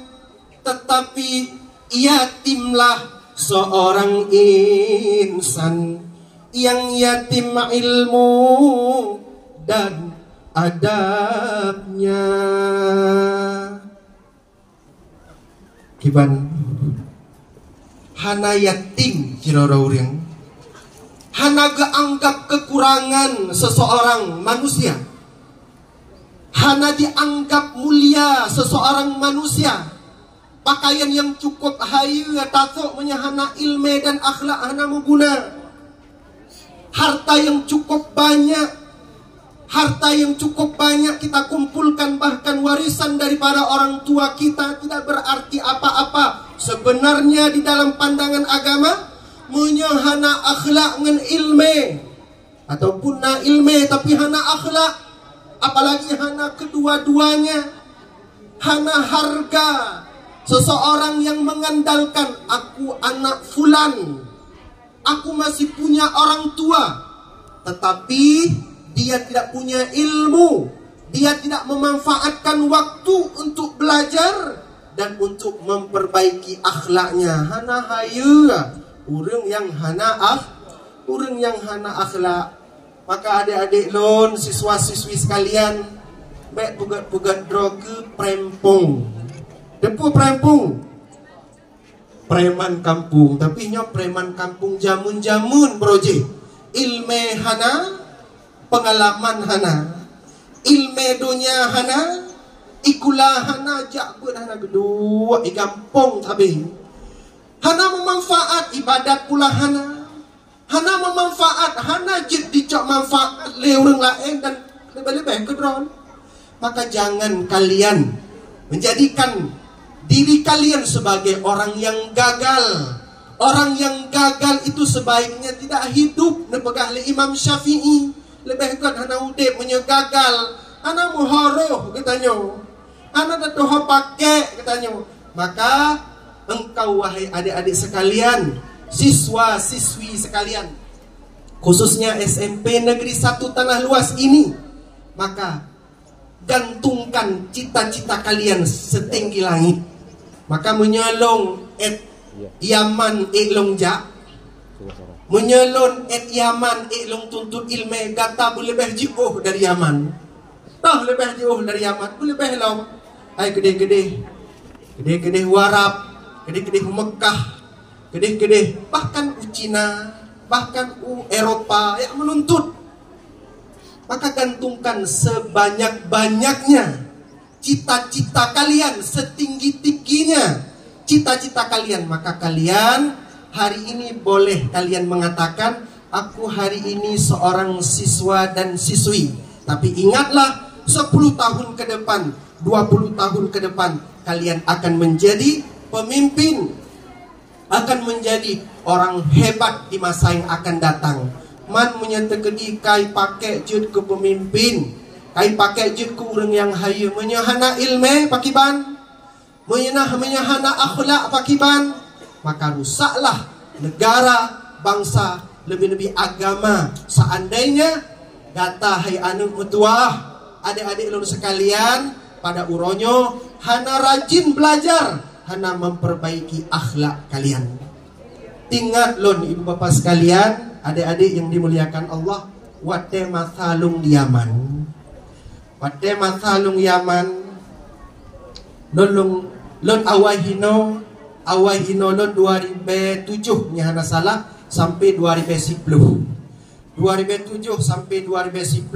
tetapi yatimlah seorang insan yang yatim ilmu dan adabnya. Kiban hana yatim cirora urang, hana geanggap kekurangan seseorang manusia, hana dianggap mulia seseorang manusia. Pakaian yang cukup hayu tatuk menyahana ilmu dan akhlak hana mengguna. Harta yang cukup banyak, kita kumpulkan, bahkan warisan daripada orang tua kita, tidak berarti apa-apa. Sebenarnya di dalam pandangan agama, menyahana akhlak dengan ilmu, ataupun na ilmu tapi hana akhlak, apalagi hana kedua-duanya, hana harga. Seseorang yang mengandalkan, aku anak fulan, aku masih punya orang tua, tetapi dia tidak punya ilmu, dia tidak memanfaatkan waktu untuk belajar dan untuk memperbaiki akhlaknya. Hana hayu, urang yang hana akhlak. Maka adik-adik lon, siswa-siswi sekalian, baik pugat-pugat dro ke prempong. Depu prempong, preman kampung, tapi nyo preman kampung jamun-jamun broje. Ilme hana, pengalaman hana, ilme dunia hana, ikulah hana, jakbut hana kedua, igampong tabi. Hana memanfaat ibadat pula hana, hana memanfaat, hana jid dicok manfaat le orang lain dan lebih-lebih kedron. Maka jangan kalian menjadikan diri kalian sebagai orang yang gagal. Orang yang gagal itu sebaiknya tidak hidup. Nepegah le Imam Syafi'i, lebih kan hana udip punya gagal, hana muhoroh katanya, hana datoha pakai katanya. Maka engkau wahai adik-adik sekalian, siswa-siswi sekalian, khususnya SMP Negeri 1 Tanah Luas ini, maka gantungkan cita-cita kalian setinggi langit. Maka menyolong Yaman iklong jak, menyelon Yaman iklong tuntut ilmu, gata boleh lebih jauh dari Yaman. Tah lebih jauh dari Yaman, boleh lebih long. Ay gede Warab, gede Mekah, gede bahkan Cina, bahkan Eropa yang menuntut. Maka gantungkan sebanyak-banyaknya cita-cita kalian, setinggi-tingginya cita-cita kalian. Maka kalian hari ini boleh kalian mengatakan, aku hari ini seorang siswa dan siswi. Tapi ingatlah, 10 tahun ke depan, 20 tahun ke depan, kalian akan menjadi pemimpin, akan menjadi orang hebat di masa yang akan datang. Man menyatakan kai pakai jud ke pemimpin, kai pakai jud ke orang yang hayu, menyahana ilmu pakiban, menyahana akhlak pakiban, maka rusaklah negara, bangsa, lebih-lebih agama. Seandainya kata hai anu mutuah, adik-adik lulus sekalian, pada uronyo hana rajin belajar, hana memperbaiki akhlak kalian. Ingat lon ibu bapak sekalian, adik-adik yang dimuliakan Allah, wate masalung Yaman, wate masalung Yaman, lon awahino lon 2007 nyahana salah sampai 2010, 2007 sampai 2010,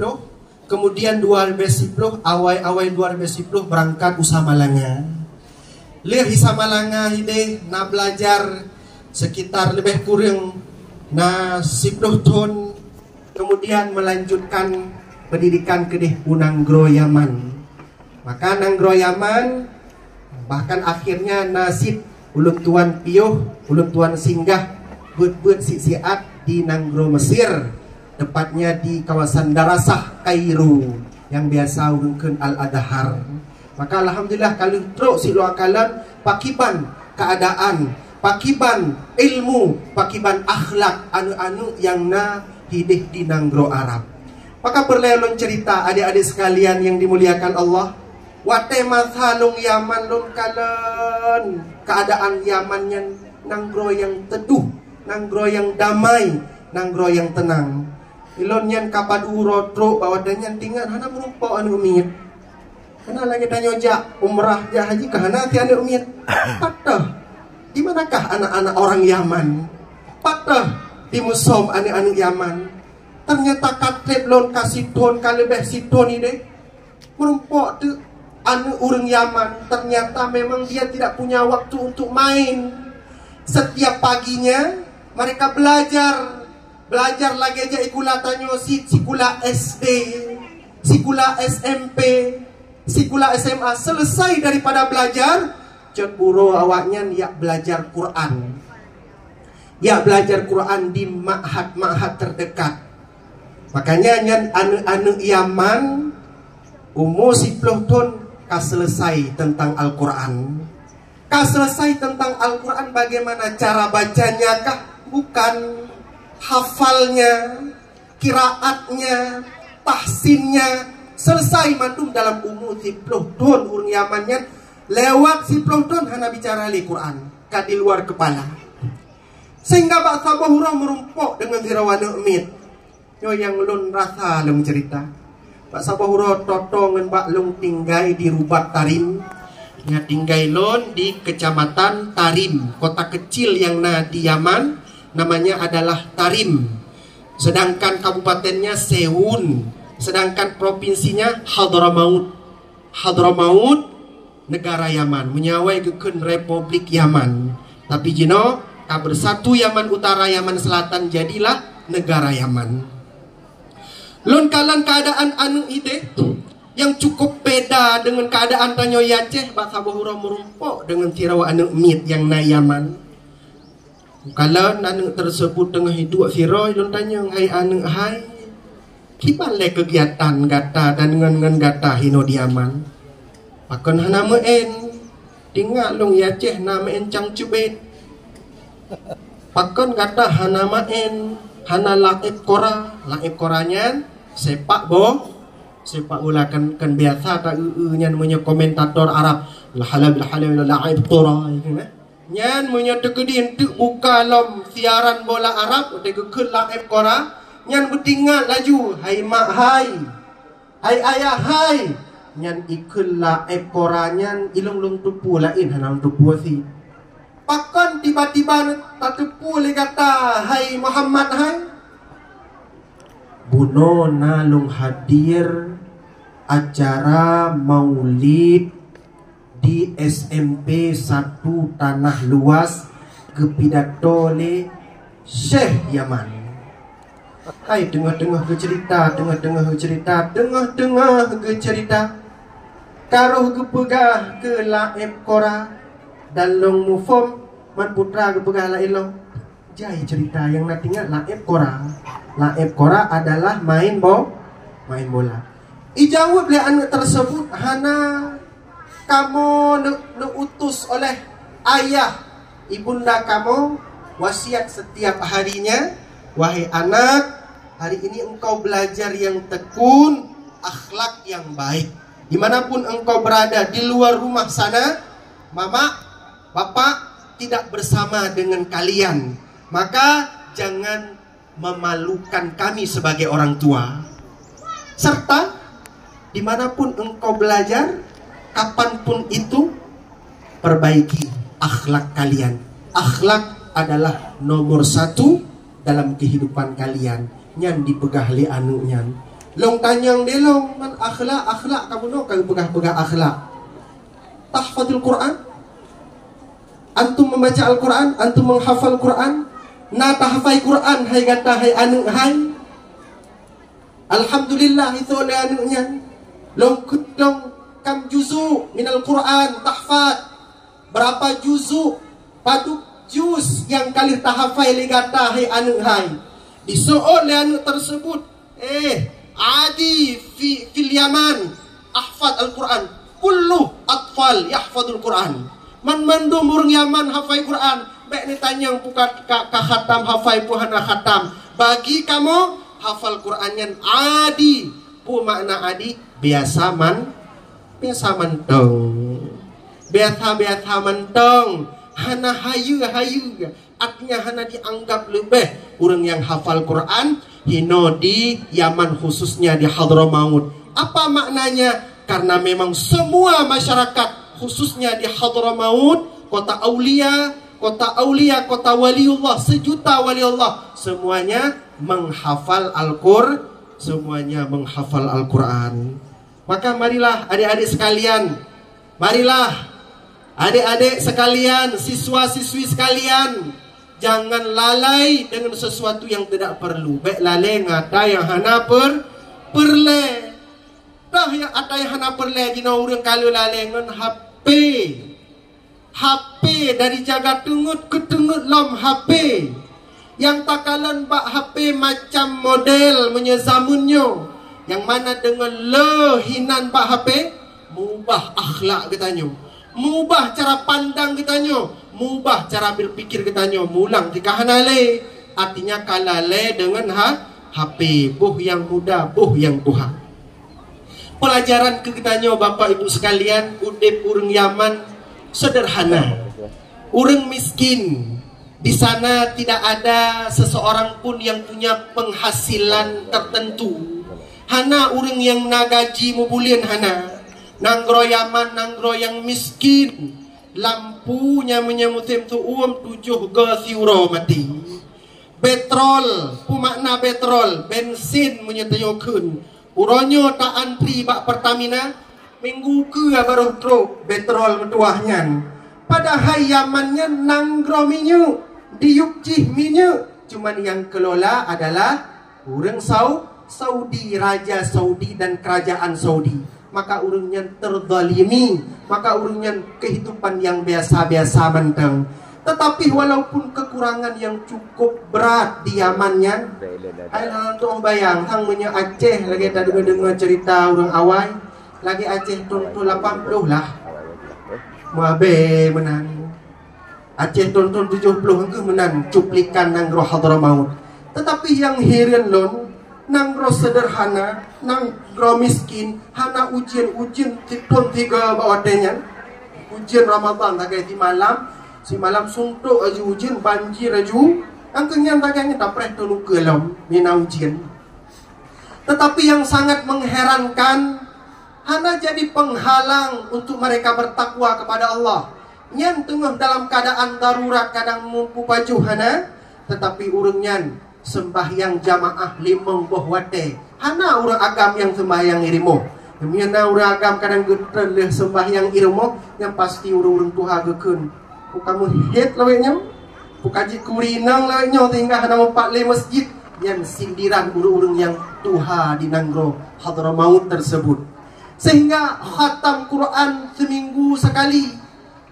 kemudian 2010 awai 2010 berangkat usaha Malanga. Lir hisa Malanga hide na belajar sekitar lebih kurang na 10 tahun, kemudian melanjutkan pendidikan ke Unanggro Yaman. Maka Nanggro Yaman bahkan akhirnya nasib ulun tuan piuh, ulun tuan singgah buat siat di Nanggro Mesir, tepatnya di kawasan Darasah Kairo yang biasa urungkeun Al-Adhar. Maka alhamdulillah kalau teruk silo akalan pakiban keadaan, pakiban ilmu, pakiban akhlak anu-anu yang na hidih di Nanggro Arab. Maka berlelon cerita adik-adik sekalian yang dimuliakan Allah, wate mathalung Yaman lun kalan, keadaan Yamannya Nanggro yang teduh, Nanggro yang damai, Nanggro yang tenang. Ilon nyan kapaduro tro bawa danyan tinggal hana merupa anu umit. Hana lagi tanya jak umrah jak haji kahana ti anu umit. Patah. Di manakah anak-anak orang Yaman? Patah di musom anak-anak Yaman. Ternyata katrep lon kasih ton kalebeh si ton ini. merumpok tu anu orang Yaman. Ternyata memang dia tidak punya waktu untuk main. Setiap paginya mereka belajar lagi aja ikula tanyo sikula SD, sikula SMP, sikula SMA. Selesai daripada belajar, John Buro awaknya ya belajar Quran. Ya belajar Quran di ma'had terdekat. Makanya nyan anu Yaman umur 10 tahun selesai tentang Al-Quran. Selesai tentang Al-Quran, bagaimana cara bacanya kah? Bukan. Hafalnya, kiraatnya, tahsinnya, selesai mandum dalam umur 10 tahun urang Yamannya. Lewat 10 tahun hana bicara Al-Quran ka di luar kepala. Sehingga Pak Sabahura merumpok dengan Firawana Umid. Yo yang lun rasa lung cerita. Pak Sabahura toto ngan Pak Lung tinggai di Rubat Tarim. Ya tinggai lon di Kecamatan Tarim, kota kecil yang di Yaman, namanya adalah Tarim. Sedangkan kabupatennya Seun, sedangkan provinsinya Hadramaut. Hadramaut negara Yaman, menyawai kekun Republik Yaman. Tapi jino bersatu Yaman Utara, Yaman Selatan, jadilah negara Yaman. Lon kalan keadaan anu ide yang cukup beda dengan keadaan Tanyo Yaceh. Pak Sabahura merumpok dengan Firawa anu Umid yang na Yaman. Kalau anu tersebut tengah hidup Firawa, lon tanya hai anu hai kibale kegiatan gata dan dengan gata hino di Yaman. Pakon hana meen tinggal long Yaceh nama en cang cubet. Pakon gata hana maen hana laib koranya sepak bola kan biasa tak nyan punya komentator Arab lahalab laib qora nyan punya tegedin tu buka lom siaran bola Arab te ke laib qora nyan bertinggal laju hai mak hai ayah hai nyan ikul laib qora nyan ilung tupu lain hanam tupu si pakon tiba-tiba tak tupu le kata hai Muhammad hai buno nalung hadir acara maulid di SMP 1 Tanah Luas kepidato le Syekh Yaman. Hai tengah-tengah ke cerita, karuh ke pegah ke laib qora dalong mufom man putra ke pegah la ilong. Jai cerita yang nak tinggal laib qora. Laib qora adalah main bola. Ijawab le anak tersebut hana kamu utus oleh ayah ibunda kamu wasiat setiap harinya, wahai anak, hari ini engkau belajar yang tekun, akhlak yang baik. Dimanapun engkau berada di luar rumah sana, mama, bapak tidak bersama dengan kalian, maka jangan memalukan kami sebagai orang tua. Serta dimanapun engkau belajar, kapanpun itu, perbaiki akhlak kalian. Akhlak adalah nomor 1 dalam kehidupan kalian. Nyan dipegah li anu nyan. Long tanyang delong man akhlak kamu no kamu pegah akhlak. Tahfadzul Quran. Antum membaca Al-Quran, antum menghafal Quran. Na tahfai Quran hai kata hai anu hai. Alhamdulillah itu oleh anu nyan. Long kam juzu minal Quran tahfad. Berapa juzu paduk juz yang kali tahafai ligata hai anu hai. Disoal le anu tersebut adi fil Yaman ahfad Al-Quran. Kullu atfal yahfadul Quran. Man mandum urang Yaman hafai Quran. Bek ni tanyang pukat ka khatam hafai puhana khatam. Bagi kamu hafal Qurannya adi. Pu makna adi biasa mentong. Biasa mentong. Hana hayu. Artinya hana dianggap lebih orang yang hafal Quran hino di Yaman, khususnya di Hadramaut. Apa maknanya? Karena memang semua masyarakat khususnya di Hadramaut, kota aulia, kota waliullah, sejuta waliullah, semuanya menghafal Al-Quran. Maka marilah adik-adik sekalian, marilah adik-adik sekalian, siswa-siswi sekalian, jangan lalai dengan sesuatu yang tidak perlu. Baik lalai ngata yang hana perle. Dah yang ada yang hana perle jina orang kalau lalai dengan HP. HP dari jaga tungut ke tungut lom HP. Yang takalan bak HP macam model menyezamunnya. Yang mana dengan lehinan bak HP, mubah akhlak katanya. Mubah cara pandang katanya. Mubah cara berpikir katanya. Mulang jika hanale. Artinya kalale dengan HP. Buh yang muda, buh yang tua. Pelajaran ke katanya Bapak Ibu sekalian, udip urang Yaman sederhana. Urang miskin. Di sana tidak ada seseorang pun yang punya penghasilan tertentu. Hana orang yang nagaji mubulian hana. Nanggro Yaman, nanggro yang miskin. Lampunya menyemutim tu 7 euro mati. Petrol, pumakna petrol, bensin menyetayokun. Uronyo tak antri bak Pertamina. Minggu ke baru truk petrol metuahnya. Padahal Yamannya nanggro minyak, diukcih minyak. Cuman yang kelola adalah orang Saudi, Raja Saudi dan Kerajaan Saudi. Maka urangnya terzalimi, maka urangnya kehidupan yang biasa-biasa mentang. Tetapi walaupun kekurangan yang cukup berat di Yamannya, ayo tuh bayang, hang punya Aceh lagi tak dengar cerita orang awal, lagi Aceh tahun 80 lah, muabe menang. Aceh tahun 70 ke menang cuplikan Nanggro Hadramaut. Tetapi yang heran lon, Nanggro sederhana, Nanggro miskin, hana ujian tahun 3 bawatenya, ujian Ramadan tak kayak di malam. Si malam suntuk aju ujian, banjir aju. Angkanya bagainya tak pernah tolong kelam mina ujian. Tetapi yang sangat mengherankan, hana jadi penghalang untuk mereka bertakwa kepada Allah. Yang tengah dalam keadaan darurat, kadang mumpu baju hana. Tetapi urangnya sembahyang jamaah 5 buah wate. Hana orang agam yang sembahyang irimo. Demiana orang agam kadang geteleh sembahyang irimo. Yang pasti orang-orang tuha gekun. Kamu hit laweknya, kaji kurinang laweknya, tinggal hana mempak masjid. Yang sindiran urung-urung yang tuha di Nanggro Hadramaut tersebut. Sehingga khatam Quran seminggu sekali.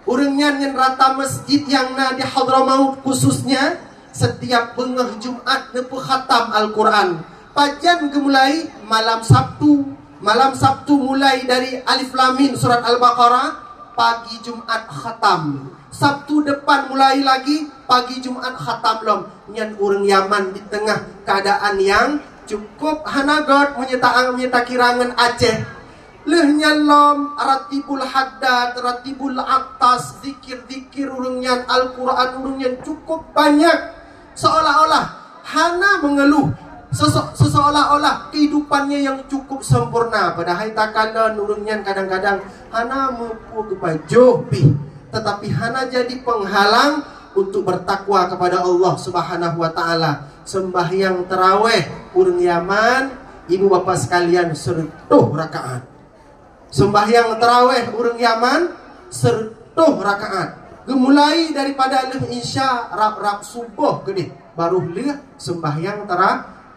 Urangnya yang rata masjid yang di Hadramaut khususnya, setiap bengah Jumat nepu khatam Al-Quran. Pajan gemulai malam Sabtu. Malam Sabtu mulai dari Alif Lam Mim surat Al-Baqarah. Pagi Jumat khatam. Sabtu depan mulai lagi, pagi Jumat khatam lom. Nyan urang Yaman di tengah keadaan yang cukup hanagot menyeta kirangan Aceh. Lehnya lom ratibul haddad, ratibul atas, zikir-zikir urang nyan Al-Quran urang nyan cukup banyak. Seolah-olah hana mengeluh, seolah-olah kehidupannya yang cukup sempurna. Padahal takalan urang nyan kadang-kadang hana mampu kebajuh pi. Tetapi hana jadi penghalang untuk bertakwa kepada Allah Subhanahu wa taala. Sembahyang tarawih urang Yaman, ibu bapak sekalian 100 rakaat. Sembahyang tarawih urang Yaman 100 rakaat. Gemulai daripada leh isya rap subuh gede baru leh sembahyang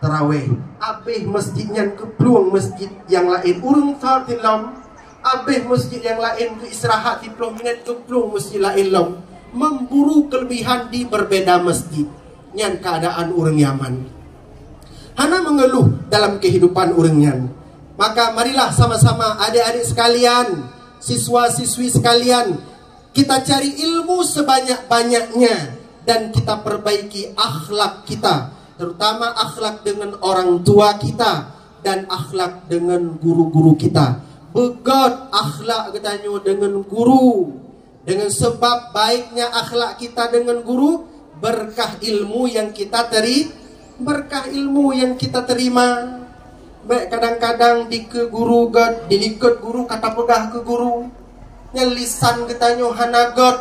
tarawih. Abih masjidnya keplung masjid yang lain urang fartilam. Abih masjid yang lain ke istirahat 30 minit keplung masjid lain lom. Memburu kelebihan di berbeda masjid. Nyan keadaan orang Yaman. Hana mengeluh dalam kehidupan orang nyan. Maka marilah sama-sama adik-adik sekalian, siswa-siswi sekalian, kita cari ilmu sebanyak-banyaknya dan kita perbaiki akhlak kita, terutama akhlak dengan orang tua kita dan akhlak dengan guru-guru kita. Begot akhlak katanya dengan guru. Dengan sebab baiknya akhlak kita dengan guru, berkah ilmu yang kita terima. Baik kadang-kadang di ke guru god, dilikut guru kata pegah ke guru. Yang lisan katanya hanagot,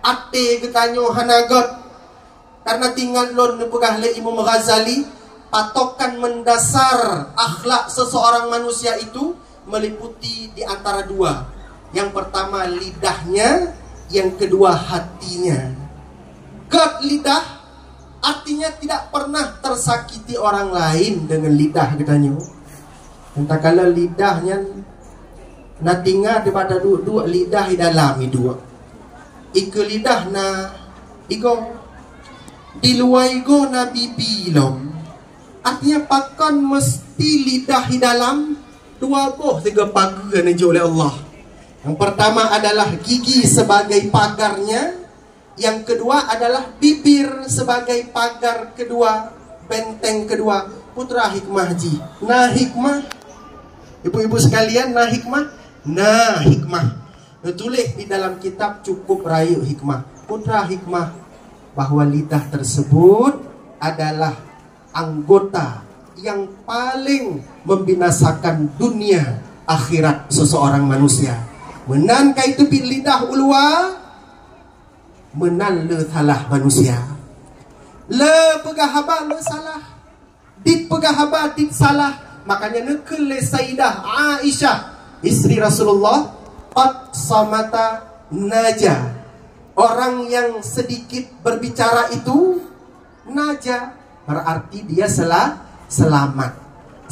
ate katanya hanagot. Karena tinggal lon pegah le Imam Ghazali, patokan mendasar akhlak seseorang manusia itu meliputi di antara dua. Yang pertama lidahnya, yang kedua hatinya. Gerd lidah artinya tidak pernah tersakiti orang lain dengan lidah katanya. Entah kalau lidahnya natinga daripada dua lidah di dalam dua. Ika lidah na igo di luar igo na bibi lom. Artinya pakan mesti lidah di dalam dua boh tiga pagar yang oleh Allah. Yang pertama adalah gigi sebagai pagarnya, yang kedua adalah bibir sebagai pagar kedua, benteng kedua. Putra hikmah ji. Nah hikmah, ibu-ibu sekalian, nah hikmah, nah hikmah. Tulis di dalam kitab cukup rayu hikmah. Putra hikmah bahwa lidah tersebut adalah anggota yang paling membinasakan dunia akhirat seseorang manusia. Menan kaitu bil lidah ulwa, menan le salah manusia. Le pegahaba le salah, dit pegahaba dit salah. Makanya nekel le Sayyidah Aisyah istri Rasulullah, qad samata naja. Orang yang sedikit berbicara itu naja, berarti dia selamat.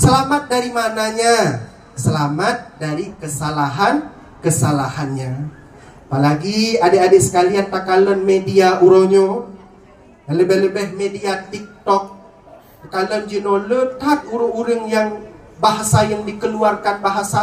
Selamat dari mananya? Selamat dari kesalahannya. Apalagi adik-adik sekalian takalan media uronyo, lebih-lebih media TikTok. Takalan jino letak urung-urung yang bahasa yang dikeluarkan bahasa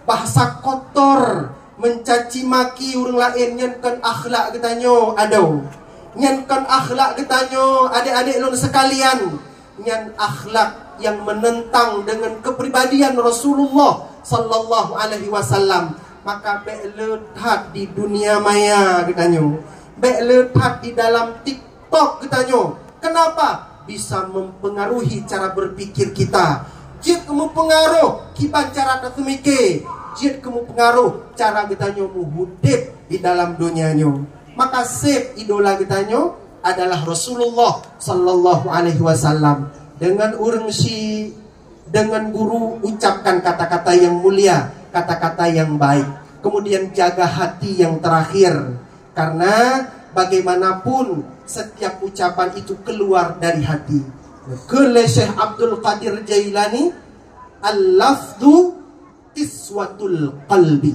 bahasa kotor, mencaci maki urang lain, nyankan akhlak getanyo adau. Nyankan akhlak getanyo adik-adik lon sekalian, nyan akhlak yang menentang dengan kepribadian Rasulullah sallallahu alaihi wasallam. Maka be'letat di dunia maya getanyo, be'letat di dalam TikTok getanyo. Kenapa? Bisa mempengaruhi cara berpikir kita. Jid kamu pengaruh kiban cara tersemike, jid kamu pengaruh cara getanyo muhudip di dalam dunianyo. Maka sep idola getanyo adalah Rasulullah sallallahu alaihi wasallam. Dengan dengan guru ucapkan kata-kata yang mulia, kata-kata yang baik. Kemudian jaga hati yang terakhir, karena bagaimanapun setiap ucapan itu keluar dari hati. Kele Syekh Abdul Qadir Jailani, al-lafdu tiswatul qalbi.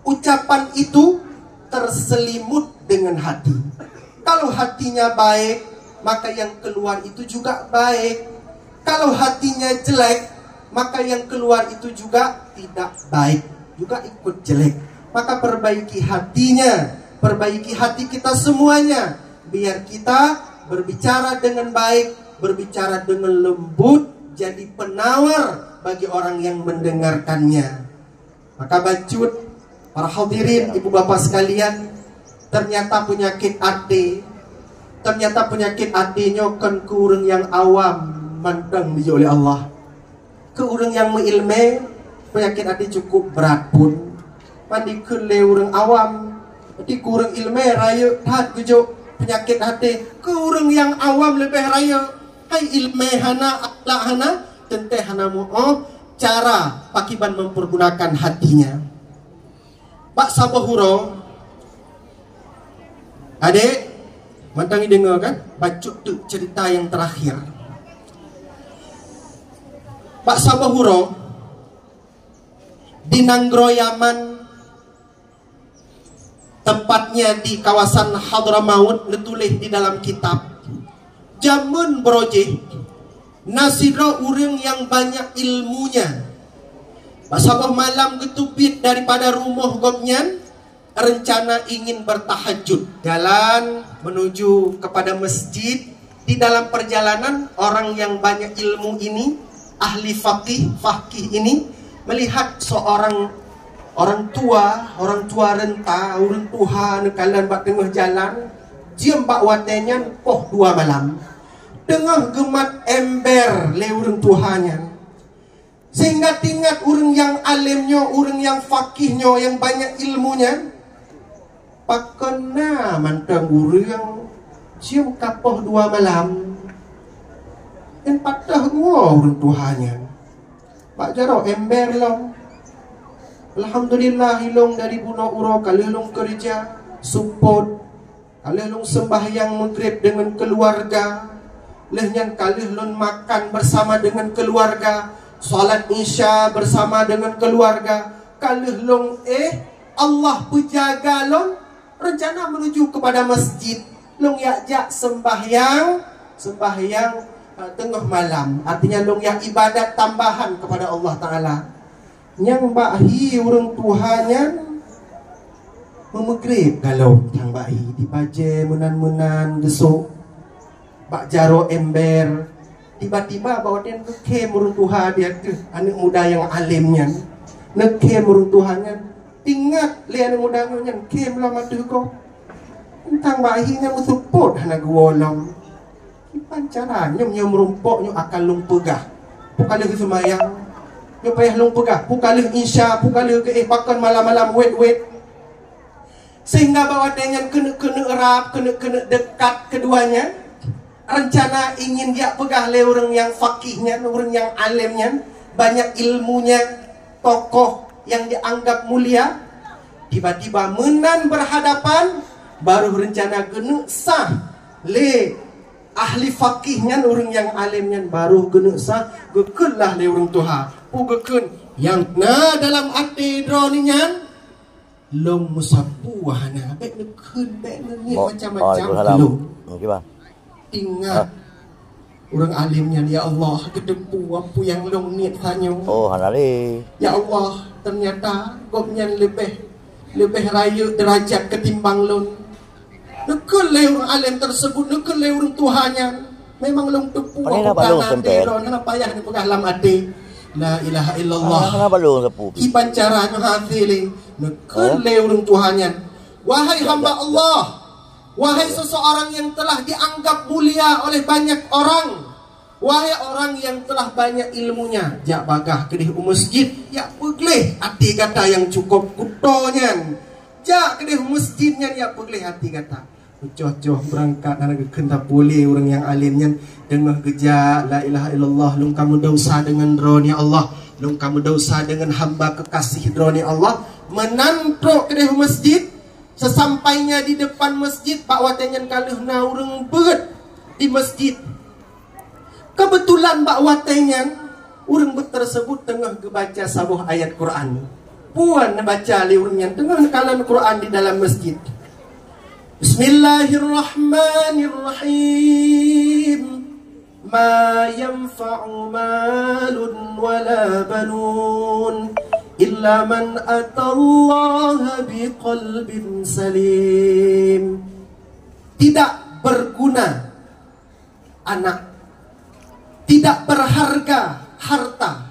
Ucapan itu terselimut dengan hati. Kalau hatinya baik, maka yang keluar itu juga baik. Kalau hatinya jelek, maka yang keluar itu juga tidak baik, juga ikut jelek. Maka perbaiki hatinya, perbaiki hati kita semuanya, biar kita berbicara dengan baik, berbicara dengan lembut, jadi penawar bagi orang yang mendengarkannya. Maka bacut, para hadirin, ibu bapak sekalian, ternyata penyakit ade, ternyata penyakit adenya kan ke orang yang awam mandang di oleh Allah. Ke orang yang mengilme, penyakit ade cukup berat pun. Mandi ke orang awam, di kurang ilme raya tat gujuk penyakit ade. Ke orang yang awam lebih raya, hai ilme hana akhlak hana, tenteh hana mu'oh cara pakiban mempergunakan hatinya. Pak Sabahuro, adik, mantangi dengar kan? Baca tu cerita yang terakhir. Pak Sabahuro di Nanggroyaman, tempatnya di kawasan Hadramaut, ditulis di dalam kitab. Jamun brojeh nasira urang yang banyak ilmunya. Pak Sabah malam ketupit daripada rumah gomnyan, rencana ingin bertahajud, jalan menuju kepada masjid. Di dalam perjalanan, orang yang banyak ilmu ini, ahli fakih ini, melihat seorang orang tua renta, orang tua nekalan bak tengah jalan, jiem bak watenya poh 2 malam, tengah gemat ember le orang tuanya. Sehingga tingkat orang yang alimnya, orang yang fakihnya, yang banyak ilmunya, pakena mantang guru yang cium kapoh 2 malam dan patah gua orang tuhannya. Pak Jaro ember long. Alhamdulillah hilong dari buno uro kali long kerja support. Kali long sembahyang maghrib dengan keluarga. Lehnya kali long makan bersama dengan keluarga. Salat isya bersama dengan keluarga. Kali long Allah penjaga long rencana menuju kepada masjid. Long jak sembahyang tengah malam. Artinya long yang ibadat tambahan kepada Allah Ta'ala. Yang bahi orang Tuhannya memegrib kalau yang bahi dibaje menan-menan gesuk bak jaro ember tiba-tiba bawa dia ngekem orang Tuhan dia tu anak muda yang alimnya ngekem orang Tuhannya ingat lihat anak muda nya ngekem lah matu kau tentang bahinya musuput anak golong pancaranya nyom rumpok nyo akan lung pegah bukan lagi semayang nyo payah lung pegah bukan lagi isya bukan lagi pakan malam-malam wet sehingga bawa dengan kena erat kena dekat keduanya rencana ingin dia pegah le orang yang fakihnya orang yang alimnya banyak ilmunya tokoh yang dianggap mulia tiba-tiba menan berhadapan baru rencana kena sah le ahli fakihnya orang yang alimnya baru kena sah gekelah le orang Tuhan geken yang dalam hati droninya long musapu wahana baik nekun baik ni macam-macam belum ingat orang alimnya ya Allah kedepu apa yang long niat hanya hanali ya Allah ternyata gopnya lebih raya derajat ketimbang long nekun le orang alim tersebut nekun le orang Tuhannya memang long tepu apa kana payah ni pegah lam hati la ilaha illallah kenapa lu sepupu iban caranya hati nekun le orang Tuhannya wahai hamba Allah wahai seseorang yang telah dianggap mulia oleh banyak orang wahai orang yang telah banyak ilmunya jak bagah kedih masjid ya pegleh hati kata yang cukup kutonya jak kedih masjidnya ya pegleh hati kata coh berangkat dan kena boleh orang yang alimnya dengan geja la ilaha illallah lung kamu dosa dengan drone ya Allah lung kamu dosa dengan hamba kekasih drone ya Allah menantrok kedih masjid sesampainya di depan masjid pak watenyan kalih na urang beut di masjid kebetulan pak watenyan urang beut tersebut tengah gebaca sabuh ayat Quran puan baca li urangnya tengah kalan Quran di dalam masjid. Bismillahirrahmanirrahim. Ma yanfa'u malun wala banun illa man atallaha biqalbin salim. Tidak berguna anak, tidak berharga harta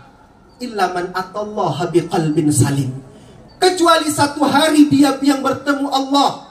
illa man atallaha biqalbin salim, kecuali satu hari dia yang bertemu Allah,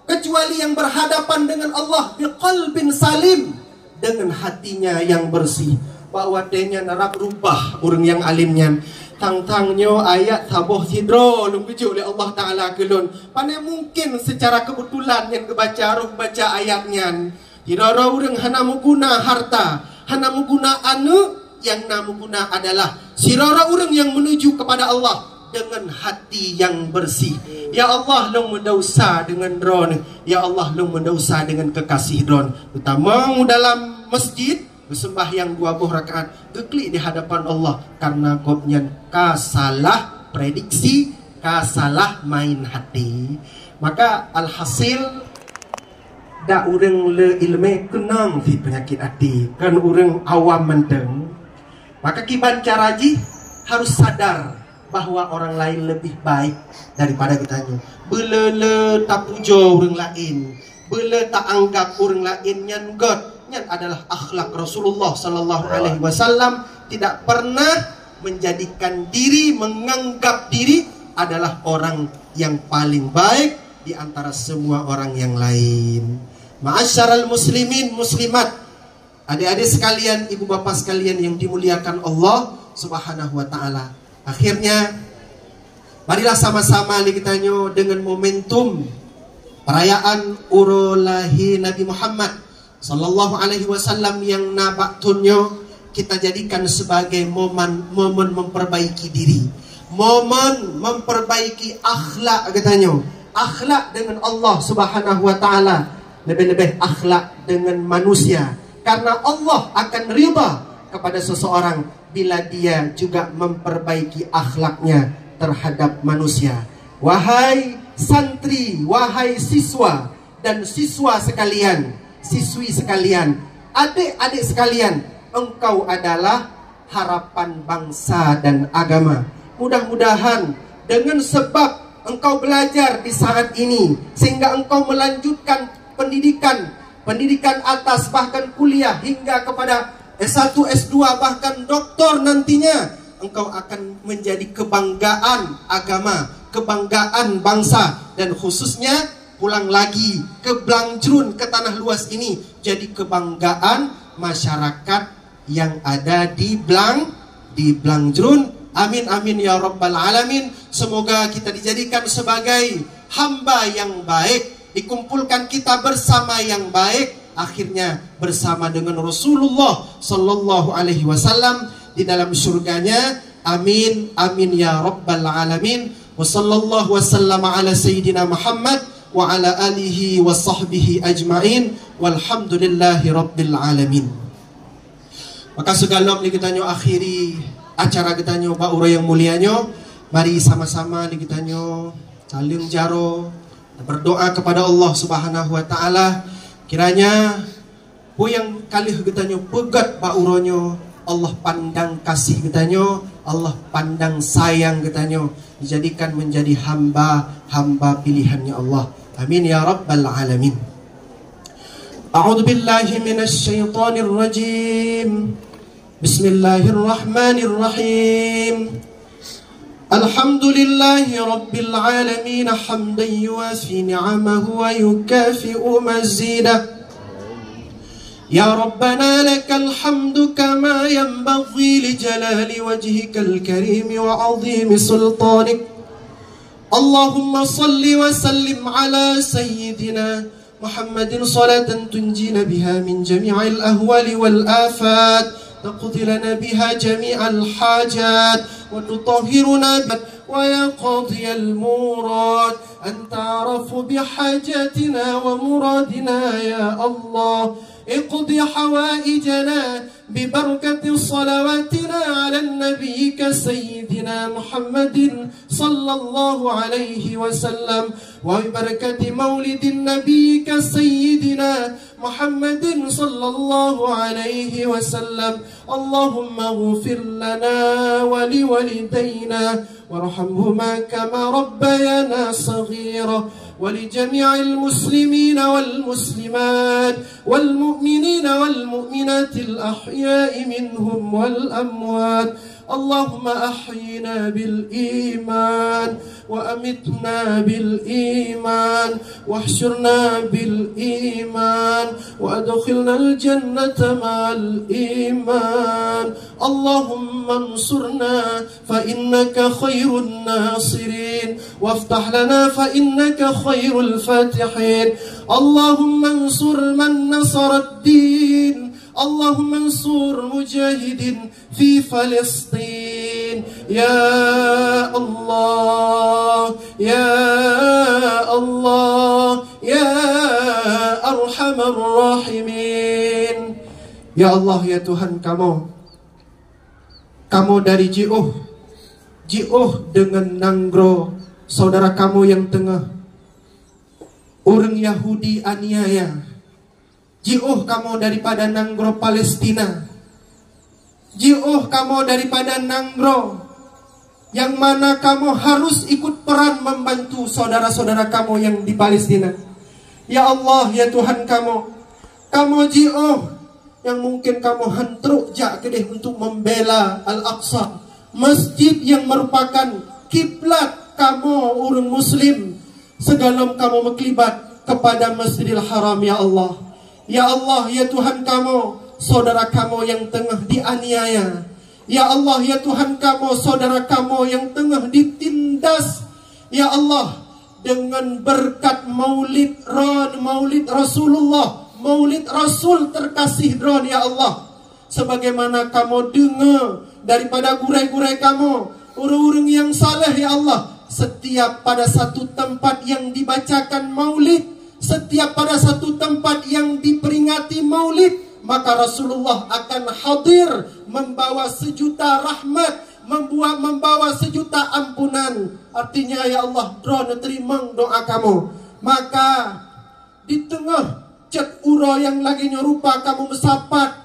kecuali yang berhadapan dengan Allah biqalbin salim, dengan hatinya yang bersih. Bahwa denya narak rubah orang yang alimnya tang-tangnyo ayat sabuh sidro lung kejuk oleh Allah Ta'ala kelun pandai mungkin secara kebetulan yang kebaca roh baca ayatnya hirara orang hana guna harta hana guna anu yang namu guna adalah sirara orang yang menuju kepada Allah dengan hati yang bersih. Ya Allah long mendosa dengan drone. Ya Allah long mendosa dengan kekasih drone. Utama dalam masjid bersembahyang 20 rakaat geklik di hadapan Allah karena kopnya kasalah prediksi, kasalah main hati. Maka alhasil dak urang le ilmu kenang si penyakit hati kan urang awam menteng. Maka kiban caraji harus sadar bahwa orang lain lebih baik daripada kitanya. Bela tak puja orang lain, bela tak anggap orang lain nyan god. Nyan adalah akhlak Rasulullah sallallahu alaihi wasallam, tidak pernah menjadikan diri, menganggap diri adalah orang yang paling baik di antara semua orang yang lain. Ma'asyaral muslimin muslimat, adik-adik sekalian, ibu bapak sekalian yang dimuliakan Allah Subhanahu wa taala. Akhirnya marilah sama-sama kita dengan momentum perayaan urulahi Nabi Muhammad sallallahu alaihi wasallam yang nabaktunyo kita jadikan sebagai momen memperbaiki diri, momen memperbaiki akhlak katanya. Akhlak dengan Allah Subhanahu wa taala, lebih-lebih akhlak dengan manusia. Karena Allah akan ridha kepada seseorang bila dia juga memperbaiki akhlaknya terhadap manusia. Wahai santri, wahai siswa dan siswa sekalian, siswi sekalian, adik-adik sekalian, engkau adalah harapan bangsa dan agama. Mudah-mudahan dengan sebab engkau belajar di saat ini, sehingga engkau melanjutkan pendidikan atas, bahkan kuliah hingga kepada S1, S2, bahkan doktor nantinya, engkau akan menjadi kebanggaan agama, kebanggaan bangsa, dan khususnya pulang lagi ke Blangjrun, ke tanah luas ini, jadi kebanggaan masyarakat yang ada di Blangjrun. Amin amin ya rabbal alamin. Semoga kita dijadikan sebagai hamba yang baik, dikumpulkan kita bersama yang baik, akhirnya bersama dengan Rasulullah sallallahu alaihi wasallam di dalam surganya. Amin amin ya rabbal alamin. Wa sallallahu wasallama ala sayyidina Muhammad wa ala alihi wa sahbihi ajma'in, walhamdulillahi rabbil alamin. Maka segalom ni kita nyo akhiri acara kita nyo baura yang mulianya. Mari sama-sama ni kita nyo saling jaro berdoa kepada Allah Subhanahu wa taala, kiranya po yang kalih kita nyo pegat bauronyo, Allah pandang kasih kita nyo, Allah pandang sayang kita nyo, dijadikan menjadi hamba-hamba pilihannya Allah. Amin ya rabbal alamin. A'udzu billahi minasy syaithanir rajim. Bismillahirrahmanirrahim. Alhamdulillahi rabbil alamin hamdan yuwafi ni'amahu wa yukafi'u mazidah. Ya Rabbana lakal hamdu kama yanbaghi li jalali wajhikal karim wa 'azimi sultanik. Allahumma salli wa sallim ala sayyidina Muhammadin salatan tunjina biha min jami'il ahwali wal afat, تقضي لنا بها جميع الحاجات وتطهرنا ويقضي المراد. أنت أعرف بحاجاتنا ومرادنا يا الله. اقضي حوائجنا ببركة صلواتنا على النبي سيدنا محمد صلى الله عليه وسلم، وببركة مولد النبي سيدنا محمد صلى الله عليه وسلم. اللهم اغفر لنا ولوالدينا وارحمهما كما ربيانا صغيرا، ولجميع المسلمين والمسلمات والمؤمنين والمؤمنات الأحياء منهم والأموات. اللهم أحينا بالإيمان وأمتنا بالإيمان واحشرنا بالإيمان وأدخلنا الجنة مع الإيمان. اللهم انصرنا فإنك خير الناصرين، وافتح لنا فإنك خير الفاتحين. اللهم انصر من نصر الدين، اللهم انصر مجاهد في فلسطين يا الله يا الله يا أرحم الراحمين. Ya Allah, ya Tuhan, kamu dari Ji'uh dengan Nanggro, saudara kamu yang tengah orang Yahudi aniaya. Ji'uh kamu daripada Nanggro Palestina. Ji'uh kamu daripada Nanggro, yang mana kamu harus ikut peran membantu saudara-saudara kamu yang di Palestina. Ya Allah, ya Tuhan, kamu ji'uh yang mungkin kamu hantruk jak kedih untuk membela Al-Aqsa, masjid yang merupakan kiblat kamu orang Muslim. Segalom kamu mengklibat kepada Masjidil Haram, ya Allah. Ya Allah, ya Tuhan, saudara kamu yang tengah dianiaya. Ya Allah, ya Tuhan, saudara kamu yang tengah ditindas. Ya Allah, dengan berkat maulid Rasulullah, maulid Rasul terkasih Ron, ya Allah, sebagaimana kamu dengar daripada gurai-gurai kamu, orang-orang yang saleh ya Allah. Setiap pada satu tempat yang dibacakan maulid, setiap pada satu tempat yang diperingati maulid, maka Rasulullah akan hadir membawa sejuta rahmat, membawa sejuta ampunan. Artinya ya Allah, drone terima doa kamu. Maka di tengah cek uro yang lagi nyerupa kamu mesapat,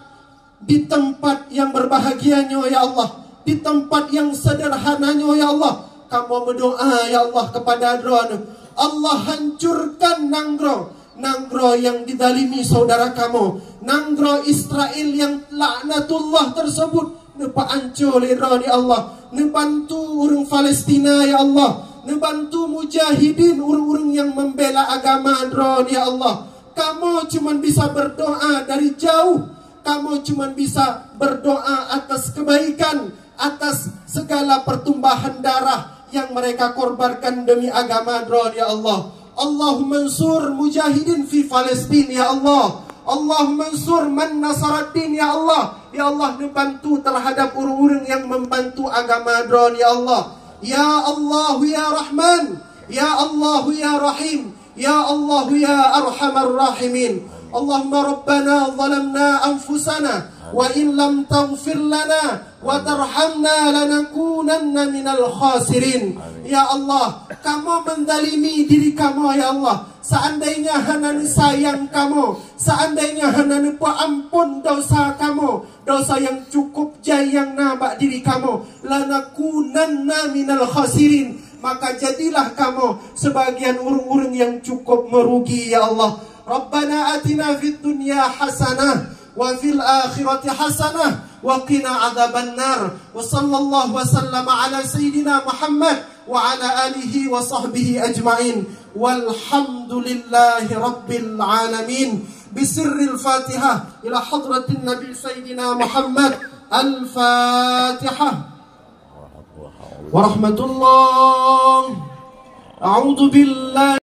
di tempat yang berbahagianya ya Allah, di tempat yang sederhananya ya Allah, kamu berdoa ya Allah kepada drone. Allah hancurkan Nanggro yang didalimi saudara kamu, Nanggro Israel yang laknatullah tersebut. Nepa ancur ya Allah, nebantu orang Palestina ya Allah, nebantu mujahidin, orang-orang yang membela agama ya Allah. Kamu cuma bisa berdoa dari jauh, kamu cuma bisa berdoa atas kebaikan, atas segala pertumbahan darah yang mereka korbankan demi agama ya Allah. Allahumma ansur mujahidin fi Palestina ya Allah. Allahumma ansur man nasaraddin ya Allah. Ya Allah, membantu terhadap orang-orang yang membantu agama ya Allah. Ya Allah ya Rahman, ya Allah ya Rahim, ya Allah ya Arhamar Rahimin. Allahumma Rabbana zalamna anfusana wa in lam taghfir lana wa tarhamna lanakunanna minal khasirin. Ya Allah, kamu menzalimi diri kamu ya Allah. Seandainya Hanan sayang kamu, seandainya Hanan ampun dosa kamu, dosa yang cukup jayang nabak diri kamu, lanakunanna minal khasirin, maka jadilah kamu sebagian orang-orang yang cukup merugi ya Allah. Rabbana atina fid dunya hasanah wa fil akhirati hasanah wa qina adzaban nar. Wa sallallahu wa sallama ala sayyidina Muhammad wa ala alihi wa sahbihi ajma'in. Walhamdulillahi rabbil alamin. Bisirril Fatihah ila hadratin Nabi sayyidina Muhammad. Al-Fatihah. Wa rahmatullah. A'udzu billahi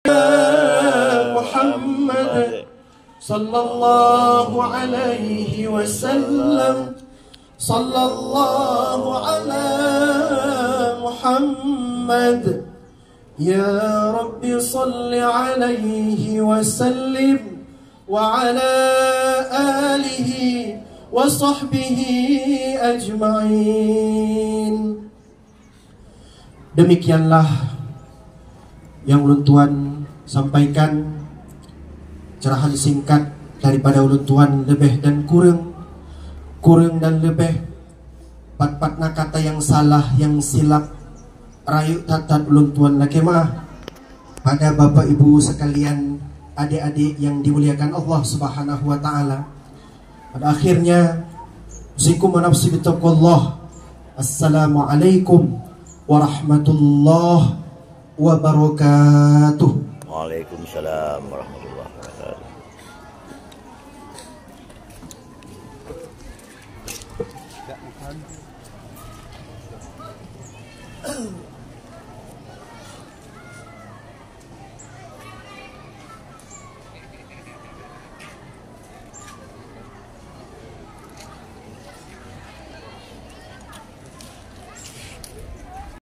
Muhammad sallallahu alaihi wasallam. Sallallahu ala Muhammad. Ya Rabbi salli alaihi wasallim wa ala alihi wa sahbihi ajma'in. Demikianlah yang ulun tuan sampaikan, cerahan singkat daripada ulun tuan, lebih dan kurang dan lebih pat-patna kata yang salah, yang silap, rayu tatat ulun tuan lakemah pada bapak ibu sekalian, adik-adik yang dimuliakan Allah Subhanahu wa taala. Pada akhirnya usikum wa nafsi bitaqwallah. Assalamualaikum warahmatullahi wabarakatuh. Waalaikumsalam warahmatullahi wabarakatuh.